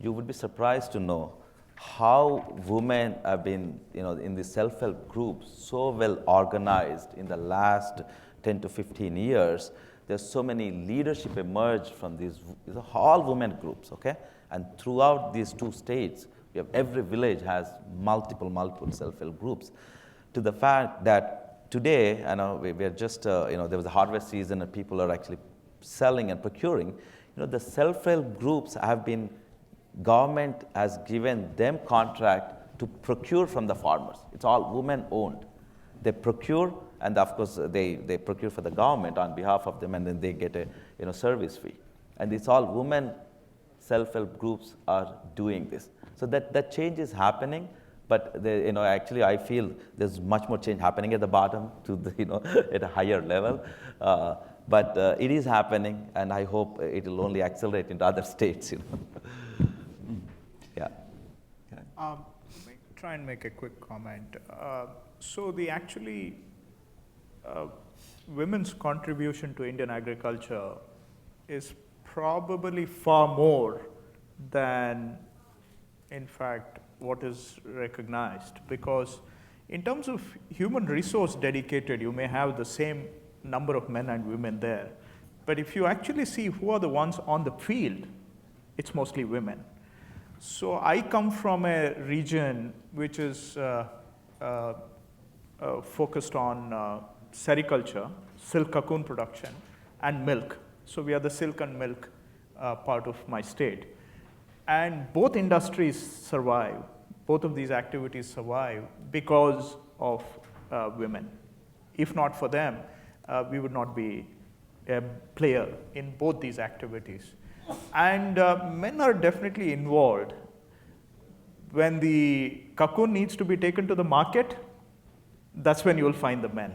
You would be surprised to know how women have been in the self-help groups so well organized in the last 10 to 15 years. There's so many leadership emerged from these all women groups, okay? And throughout these two states, every village has multiple self-help groups, to the fact that today, I know we are just, there was a harvest season and people are actually selling and procuring. The self-help groups have been, government has given them contract to procure from the farmers. It's all women owned. They procure, and of course they procure for the government on behalf of them, and then they get a service fee. And it's all women self-help groups are doing this. So that change is happening, but actually I feel there's much more change happening at the bottom to the, at a higher level. But it is happening, and I hope it will only accelerate into other states. Yeah. Okay. Try and make a quick comment. So the actually women's contribution to Indian agriculture is probably far more than, in fact, what is recognized. Because in terms of human resource dedicated, you may have the same number of men and women there. But if you actually see who are the ones on the field, it's mostly women. So I come from a region which is focused on sericulture, silk cocoon production, and milk. So we are the silk and milk part of my state. And both industries survive, both of these activities survive because of women. If not for them, we would not be a player in both these activities. And men are definitely involved. When the cocoon needs to be taken to the market, that's when you will find the men.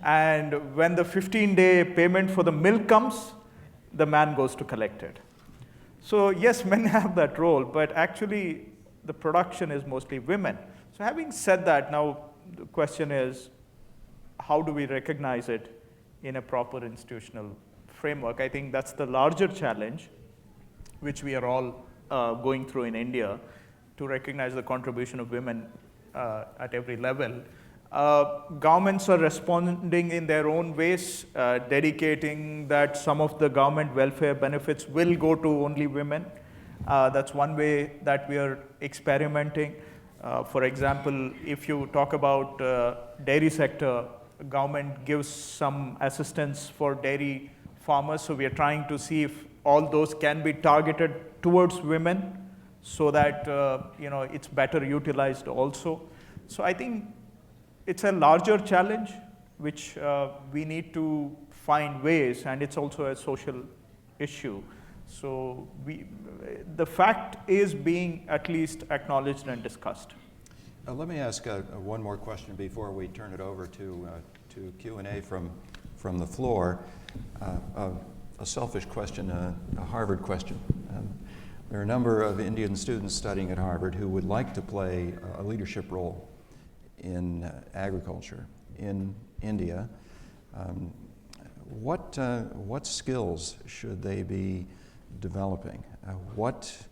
And when the 15-day payment for the milk comes, the man goes to collect it. So yes, men have that role, but actually the production is mostly women. So having said that, now the question is, how do we recognize it in a proper institutional framework? I think that's the larger challenge, which we are all going through in India, to recognize the contribution of women at every level. Governments are responding in their own ways, dedicating that some of the government welfare benefits will go to only women. That's one way that we are experimenting. For example, if you talk about dairy sector, government gives some assistance for dairy farmers, so we are trying to see if all those can be targeted towards women so that it's better utilized also. So I think it's a larger challenge which we need to find ways, and it's also a social issue. So the fact is being at least acknowledged and discussed. Let me ask one more question before we turn it over to Q&A from the floor. A selfish question, a Harvard question. There are a number of Indian students studying at Harvard who would like to play a leadership role in agriculture in India. What skills should they be developing? What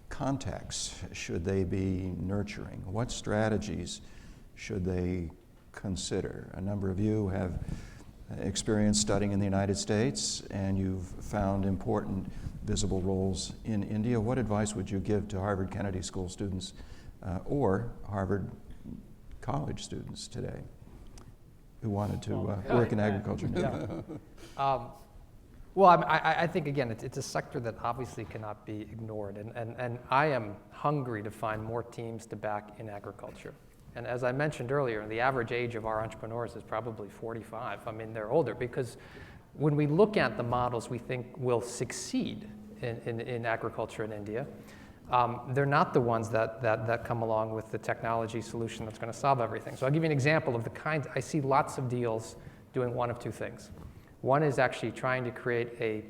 contacts should they be nurturing? What strategies should they consider? A number of you have experience studying in the United States, and you've found important visible roles in India. What advice would you give to Harvard Kennedy School students or Harvard College students today who wanted to work in agriculture? Well, I think, again, it's a sector that obviously cannot be ignored, and I am hungry to find more teams to back in agriculture. And as I mentioned earlier, the average age of our entrepreneurs is probably 45. I mean, they're older, because when we look at the models we think will succeed in agriculture in India, they're not the ones that come along with the technology solution that's going to solve everything. So I'll give you an example of the kinds. I see lots of deals doing one of two things. One is actually trying to create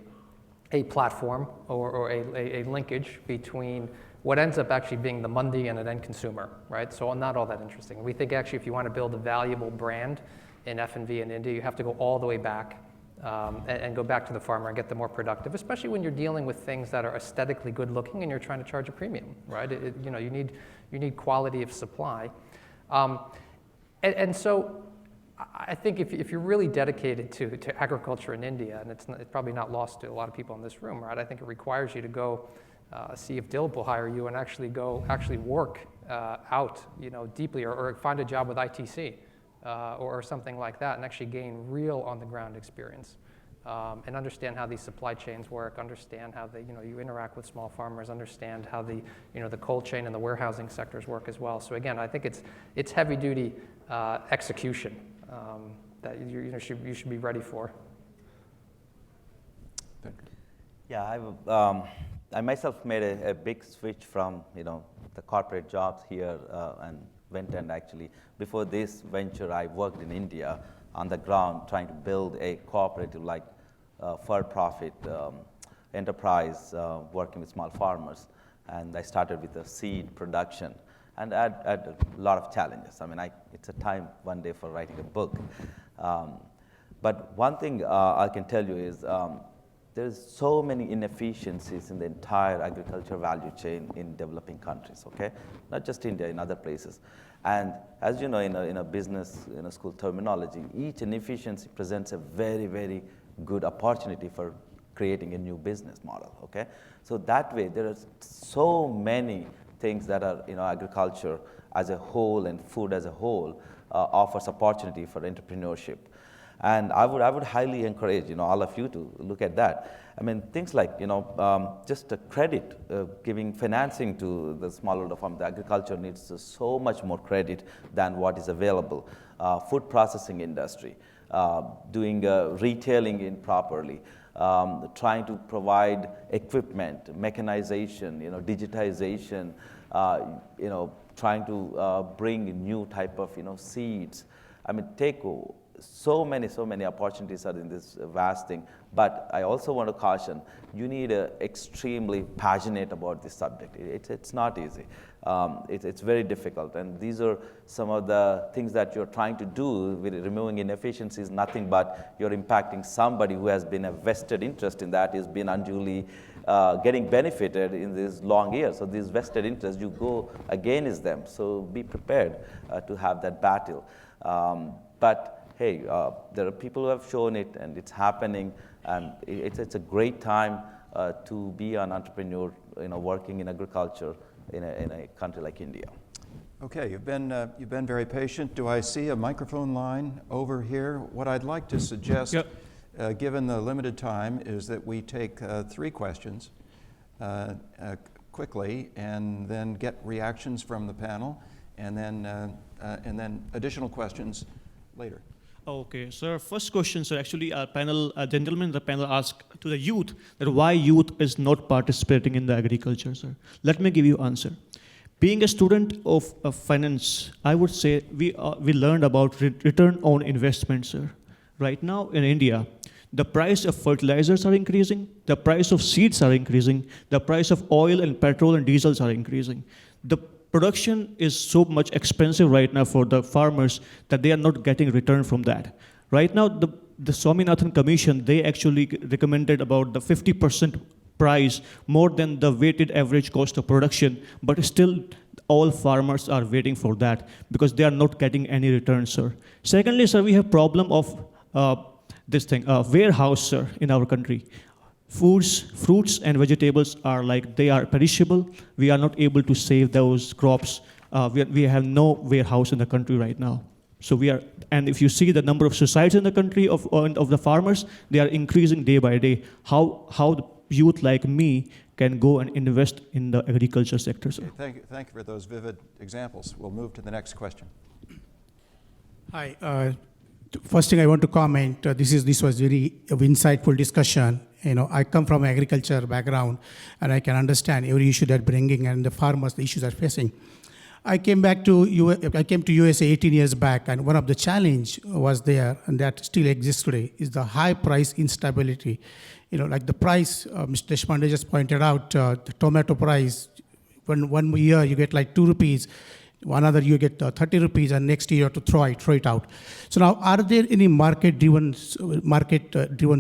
a platform or a linkage between what ends up actually being the Mundi and an end consumer, right? So not all that interesting. We think actually if you want to build a valuable brand in F&V in India, you have to go all the way back and go back to the farmer and get them more productive, especially when you're dealing with things that are aesthetically good looking and you're trying to charge a premium, right? You need quality of supply. And so I think if you're really dedicated to agriculture in India, and it's probably not lost to a lot of people in this room, right? I think it requires you to go see if Dilip will hire you and actually work out, deeply, or find a job with ITC or something like that, and actually gain real on-the-ground experience and understand how these supply chains work, understand how you interact with small farmers, understand how the cold chain and the warehousing sectors work as well. So again, I think it's heavy-duty execution that you should be ready for. Yeah, I myself made a big switch from the corporate jobs here and went and actually, before this venture, I worked in India on the ground trying to build a cooperative like for-profit enterprise working with small farmers. And I started with the seed production and had a lot of challenges. I mean, it's a time one day for writing a book. But one thing I can tell you is there's so many inefficiencies in the entire agriculture value chain in developing countries, okay? Not just India, in other places. And as you know, in a business, in a school terminology, each inefficiency presents a very, very good opportunity for creating a new business model, okay? So that way, there are so many things that are, agriculture as a whole and food as a whole offers opportunity for entrepreneurship. And I would highly encourage, all of you to look at that. I mean, things like, just a credit, giving financing to the smallholder farm. The agriculture needs so much more credit than what is available. Food processing industry, doing retailing improperly, trying to provide equipment, mechanization, digitization, trying to bring new type of, seeds. I mean, so many opportunities are in this vast thing. But I also want to caution, you need extremely passionate about this subject. It's not easy. It's very difficult. And these are some of the things that you're trying to do with removing inefficiencies, nothing but you're impacting somebody who has been a vested interest in that, has been unduly getting benefited in these long years. So these vested interests, you go against them. So be prepared to have that battle. But hey, there are people who have shown it, and it's happening, and it's a great time to be an entrepreneur, working in agriculture in a country like India. Okay, you've been very patient. Do I see a microphone line over here? What I'd like to suggest, given the limited time, is that we take 3 questions quickly, and then get reactions from the panel, and then additional questions later. Okay, sir. First question, sir. Actually, our panel, a gentleman in the panel asked to the youth that why youth is not participating in the agriculture, sir. Let me give you answer. Being a student of finance, I would say we learned about return on investment, sir. Right now in India, the price of fertilizers are increasing, the price of seeds are increasing, the price of oil and petrol and diesels are increasing. The production is so much expensive right now for the farmers that they are not getting return from that. Right now, the Swaminathan Commission, they actually recommended about the 50% price more than the weighted average cost of production, but still all farmers are waiting for that because they are not getting any return, sir. Secondly, sir, we have problem of warehouse, sir, in our country. Fruits and vegetables are they are perishable. We are not able to save those crops. We have no warehouse in the country right now. So and if you see the number of suicides in the country of the farmers, they are increasing day by day. How the youth like me can go and invest in the agriculture sector, sir? Okay, thank you for those vivid examples. We'll move to the next question. Hi. First thing I want to comment, this was very insightful discussion. I come from agriculture background, and I can understand every issue they're bringing and the farmers, the issues they're facing. I came to USA 18 years back, and one of the challenge was there, and that still exists today, is the high price instability. Like the price, Mr. Deshpande just pointed out, the tomato price, one year you get like 2 rupees, another you get 30 rupees, and next year you have to throw it out. So now, are there any market-driven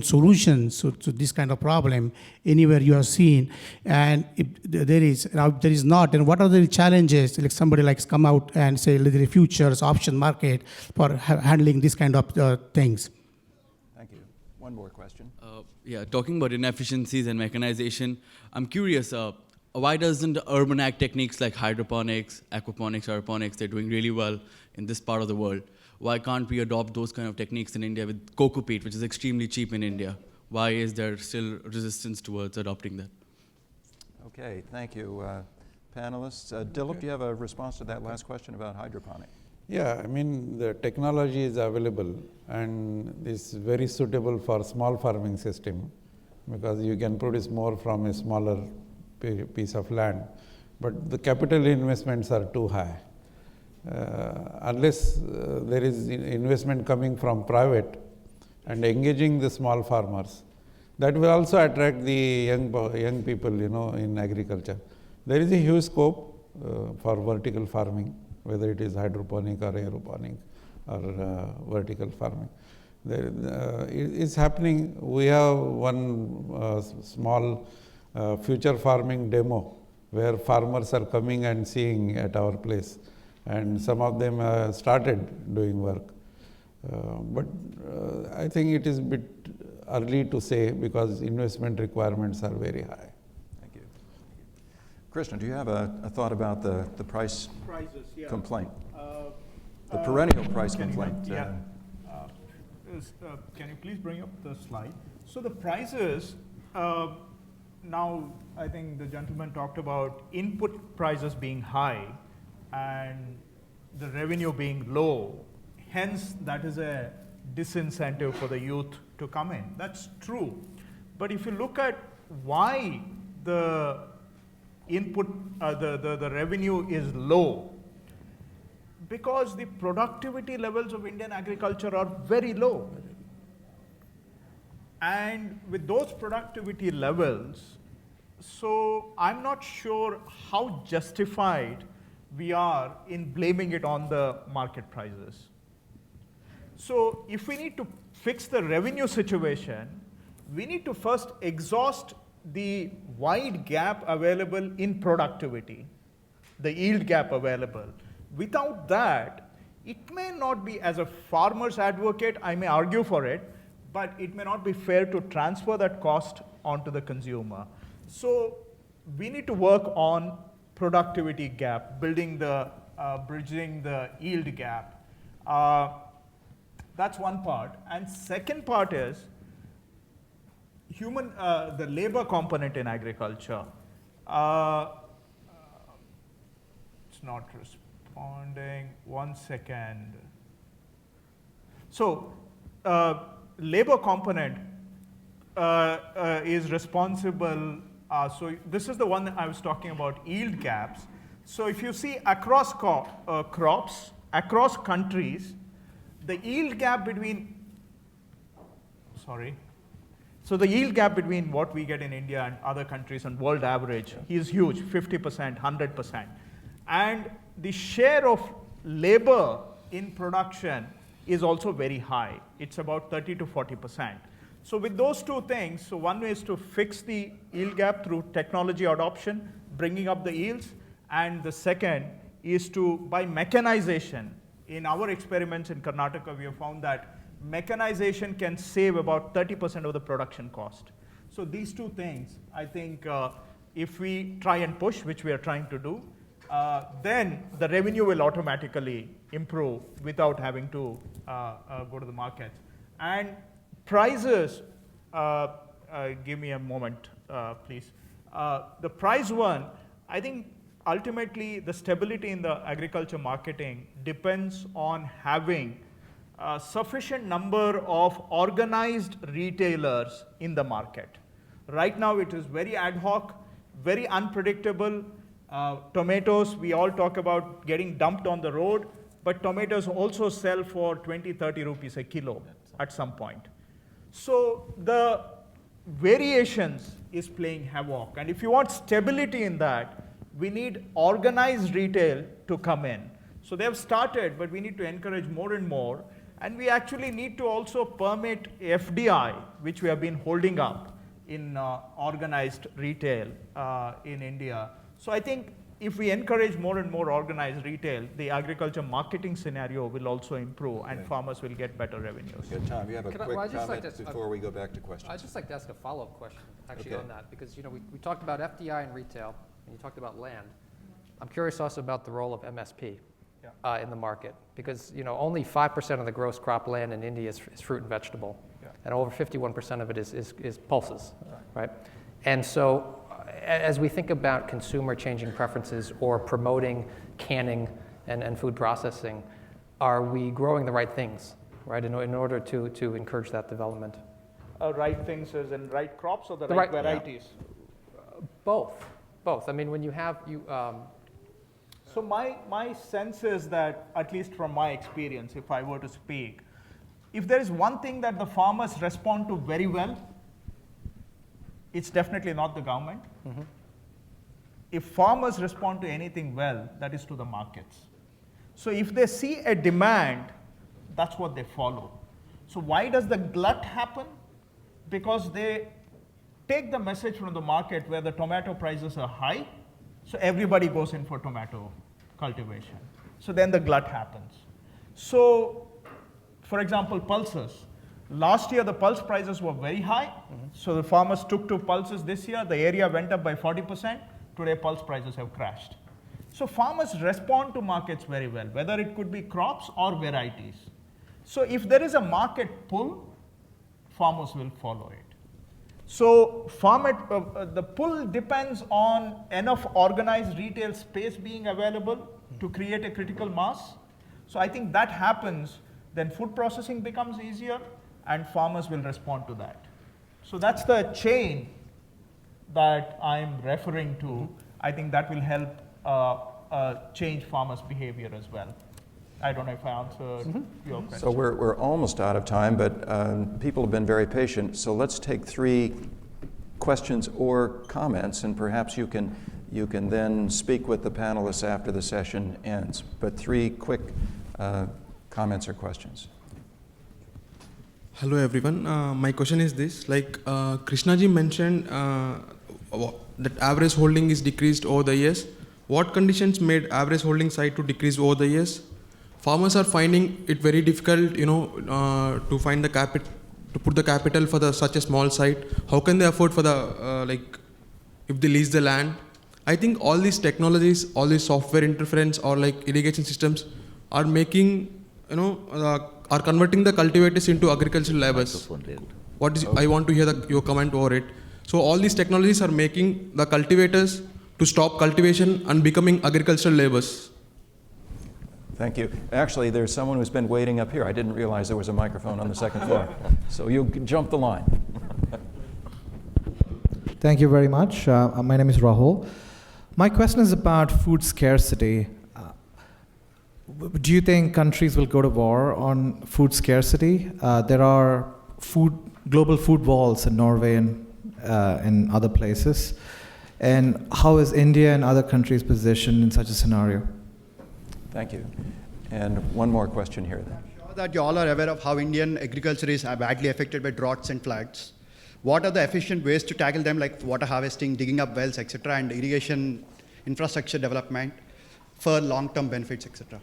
solutions to this kind of problem anywhere you have seen? And if there is not, then what are the challenges? Like somebody come out and say the futures option market for handling this kind of things. Thank you. One more question. Talking about inefficiencies and mechanization, I'm curious. Why doesn't urban ag techniques like hydroponics, aquaponics, aeroponics, they're doing really well in this part of the world? Why can't we adopt those kind of techniques in India with coco peat, which is extremely cheap in India? Why is there still resistance towards adopting that? Okay, thank you, panelists. Dilip, do you have a response to that last question about hydroponic? Yeah, I mean, the technology is available, and it's very suitable for small farming system because you can produce more from a smaller piece of land, but the capital investments are too high. unless there is investment coming from private and engaging the small farmers, that will also attract the young people, in agriculture. There is a huge scope for vertical farming, whether it is hydroponic or aeroponic or vertical farming. It's happening. We have one small future farming demo where farmers are coming and seeing at our place, and some of them started doing work. But I think it is a bit early to say because investment requirements are very high. Thank you. Krishna, do you have a thought about the price Prices, yeah. complaint? The perennial price Can you- complaint. Yeah. Can you please bring up the slide? So the prices, now I think the gentleman talked about input prices being high and the revenue being low. Hence, that is a disincentive for the youth to come in. That's true. But if you look at why the input, the revenue is low, because the productivity levels of Indian agriculture are very low. And with those productivity levels, so I'm not sure how justified we are in blaming it on the market prices. So if we need to fix the revenue situation, we need to first exhaust the wide gap available in productivity, the yield gap available. Without that, it may not be, as a farmer's advocate, I may argue for it, but it may not be fair to transfer that cost onto the consumer. So we need to work on productivity gap, bridging the yield gap. That's one part. And second part is the labor component in agriculture. It's not responding. 1 second. So labor component is responsible. So this is the one that I was talking about, yield gaps. So if you see across crops, across countries, the yield gap between, so the yield gap between what we get in India and other countries and world average is huge, 50%, 100%. And the share of labor in production is also very high. It's about 30 to 40%. So with those two things, so one is to fix the yield gap through technology adoption, bringing up the yields, and the second is to, by mechanization. In our experiments in Karnataka, we have found that mechanization can save about 30% of the production cost. So these two things, I think if we try and push, which we are trying to do, then the revenue will automatically improve without having to go to the markets. And prices, give me a moment, please. The price one, I think ultimately the stability in the agriculture marketing depends on having a sufficient number of organized retailers in the market. Right now it is very ad hoc, very unpredictable. Tomatoes, we all talk about getting dumped on the road, but tomatoes also sell for 20, 30 rupees a kilo at some point. So the variations is playing havoc. And if you want stability in that, we need organized retail to come in. So they have started, but we need to encourage more and more. And we actually need to also permit FDI, which we have been holding up in organized retail in India. So I think if we encourage more and more organized retail, the agriculture marketing scenario will also improve and farmers will get better revenues. Okay, Tom, you have a Could I- quick well, I'd just like comment to- before we go back to questions. I'd just like to ask a follow-up question, actually, Okay. on that, because we talked about FDI and retail, and you talked about land. I'm curious also about the role of MSP in the market, because only 5% of the gross crop land in India is fruit and vegetable, and over 51% of it is pulses, right? And so, as we think about consumer changing preferences or promoting canning and food processing, are we growing the right things, right, in order to encourage that development? Right things as in right crops or the The right right- varieties? Both. I mean, when you have So my sense is that, at least from my experience, if I were to speak, if there is one thing that the farmers respond to very well, it's definitely not the government. If farmers respond to anything well, that is to the markets. So if they see a demand, that's what they follow. So why does the glut happen? Because they take the message from the market where the tomato prices are high, so everybody goes in for tomato cultivation. So then the glut happens. So, for example, pulses. Last year, the pulse prices were very high, so the farmers took to pulses this year. The area went up by 40%. Today, pulse prices have crashed. So farmers respond to markets very well, whether it could be crops or varieties. So if there is a market pull, farmers will follow it. So the pull depends on enough organized retail space being available to create a critical mass. So I think that happens, then food processing becomes easier and farmers will respond to that. So that's the chain that I'm referring to. I think that will help change farmers' behavior as well. I don't know if I answered your question. So we're almost out of time, but people have been very patient. So let's take 3 questions or comments, and perhaps you can then speak with the panelists after the session ends. But 3 quick comments or questions. Hello everyone. My question is this: like Krishnaji mentioned that average holding is decreased over the years. What conditions made average holding site to decrease over the years? Farmers are finding it very difficult, to find the capital, to put the capital for such a small site. How can they afford for the if they lease the land? I think all these technologies, all these software interference or like irrigation systems are making, are converting the cultivators into agricultural laborers. I want to hear your comment over it. So all these technologies are making the cultivators to stop cultivation and becoming agricultural laborers. Thank you. Actually, there's someone who's been waiting up here. I didn't realize there was a microphone on the second floor. So you can jump the line. Thank you very much. My name is Rahul. My question is about food scarcity. Do you think countries will go to war on food scarcity? There are global food walls in Norway and in other places. And how is India and other countries positioned in such a scenario? Thank you. And one more question here then. I'm sure that you all are aware of how Indian agriculture is badly affected by droughts and floods. What are the efficient ways to tackle them, like water harvesting, digging up wells, etc., and irrigation infrastructure development for long-term benefits, etc.?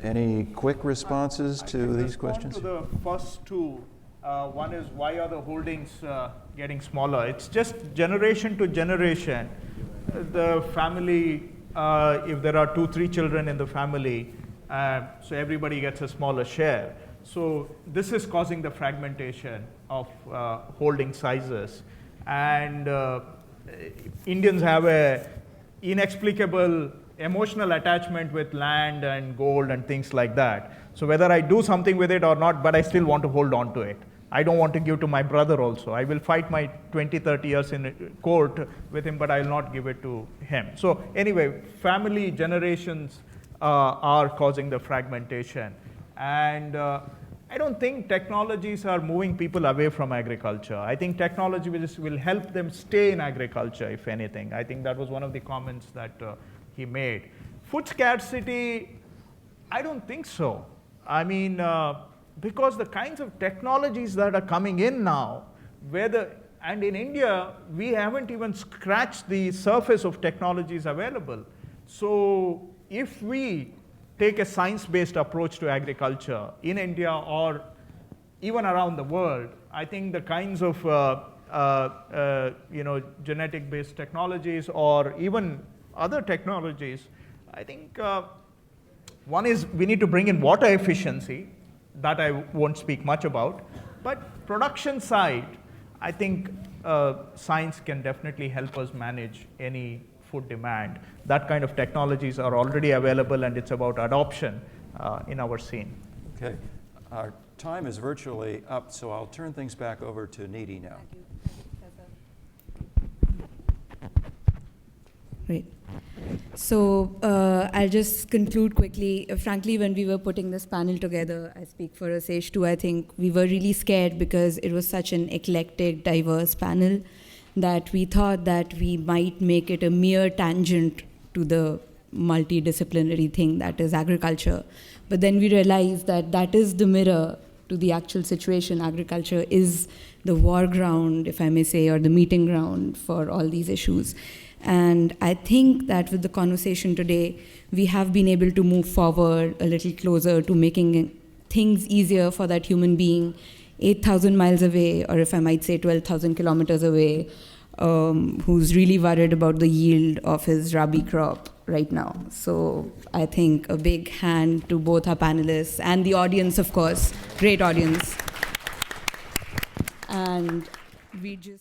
Any quick responses to these questions? To the first 2, one is why are the holdings getting smaller? It's just generation to generation. The family, if there are 2-3 children in the family, so everybody gets a smaller share. So this is causing the fragmentation of holding sizes. And Indians have a inexplicable emotional attachment with land and gold and things like that. So whether I do something with it or not, but I still want to hold on to it. I don't want to give to my brother also. I will fight my 20-30 years in court with him, but I will not give it to him. So anyway, family generations are causing the fragmentation. And I don't think technologies are moving people away from agriculture. I think technology will help them stay in agriculture, if anything. I think that was one of the comments that he made. Food scarcity, I don't think so. I mean, because the kinds of technologies that are coming in now, and in India, we haven't even scratched the surface of technologies available. So if we take a science-based approach to agriculture in India or even around the world, I think the kinds of genetic-based technologies or even other technologies, I think one is we need to bring in water efficiency. That I won't speak much about. But production side, I think science can definitely help us manage any food demand. That kind of technologies are already available, and it's about adoption in our scene. Okay. Our time is virtually up, so I'll turn things back over to Nidhi now. Great. So I'll just conclude quickly. Frankly, when we were putting this panel together, I speak for Rasesh too, I think we were really scared because it was such an eclectic, diverse panel that we thought that we might make it a mere tangent to the multidisciplinary thing that is agriculture. But then we realized that that is the mirror to the actual situation. Agriculture is the war ground, if I may say, or the meeting ground for all these issues. And I think that with the conversation today, we have been able to move forward a little closer to making things easier for that human being 8,000 miles away, or if I might say 12,000 kilometers away, who's really worried about the yield of his rabi crop right now. So I think a big hand to both our panelists and the audience, of course, great audience. And we just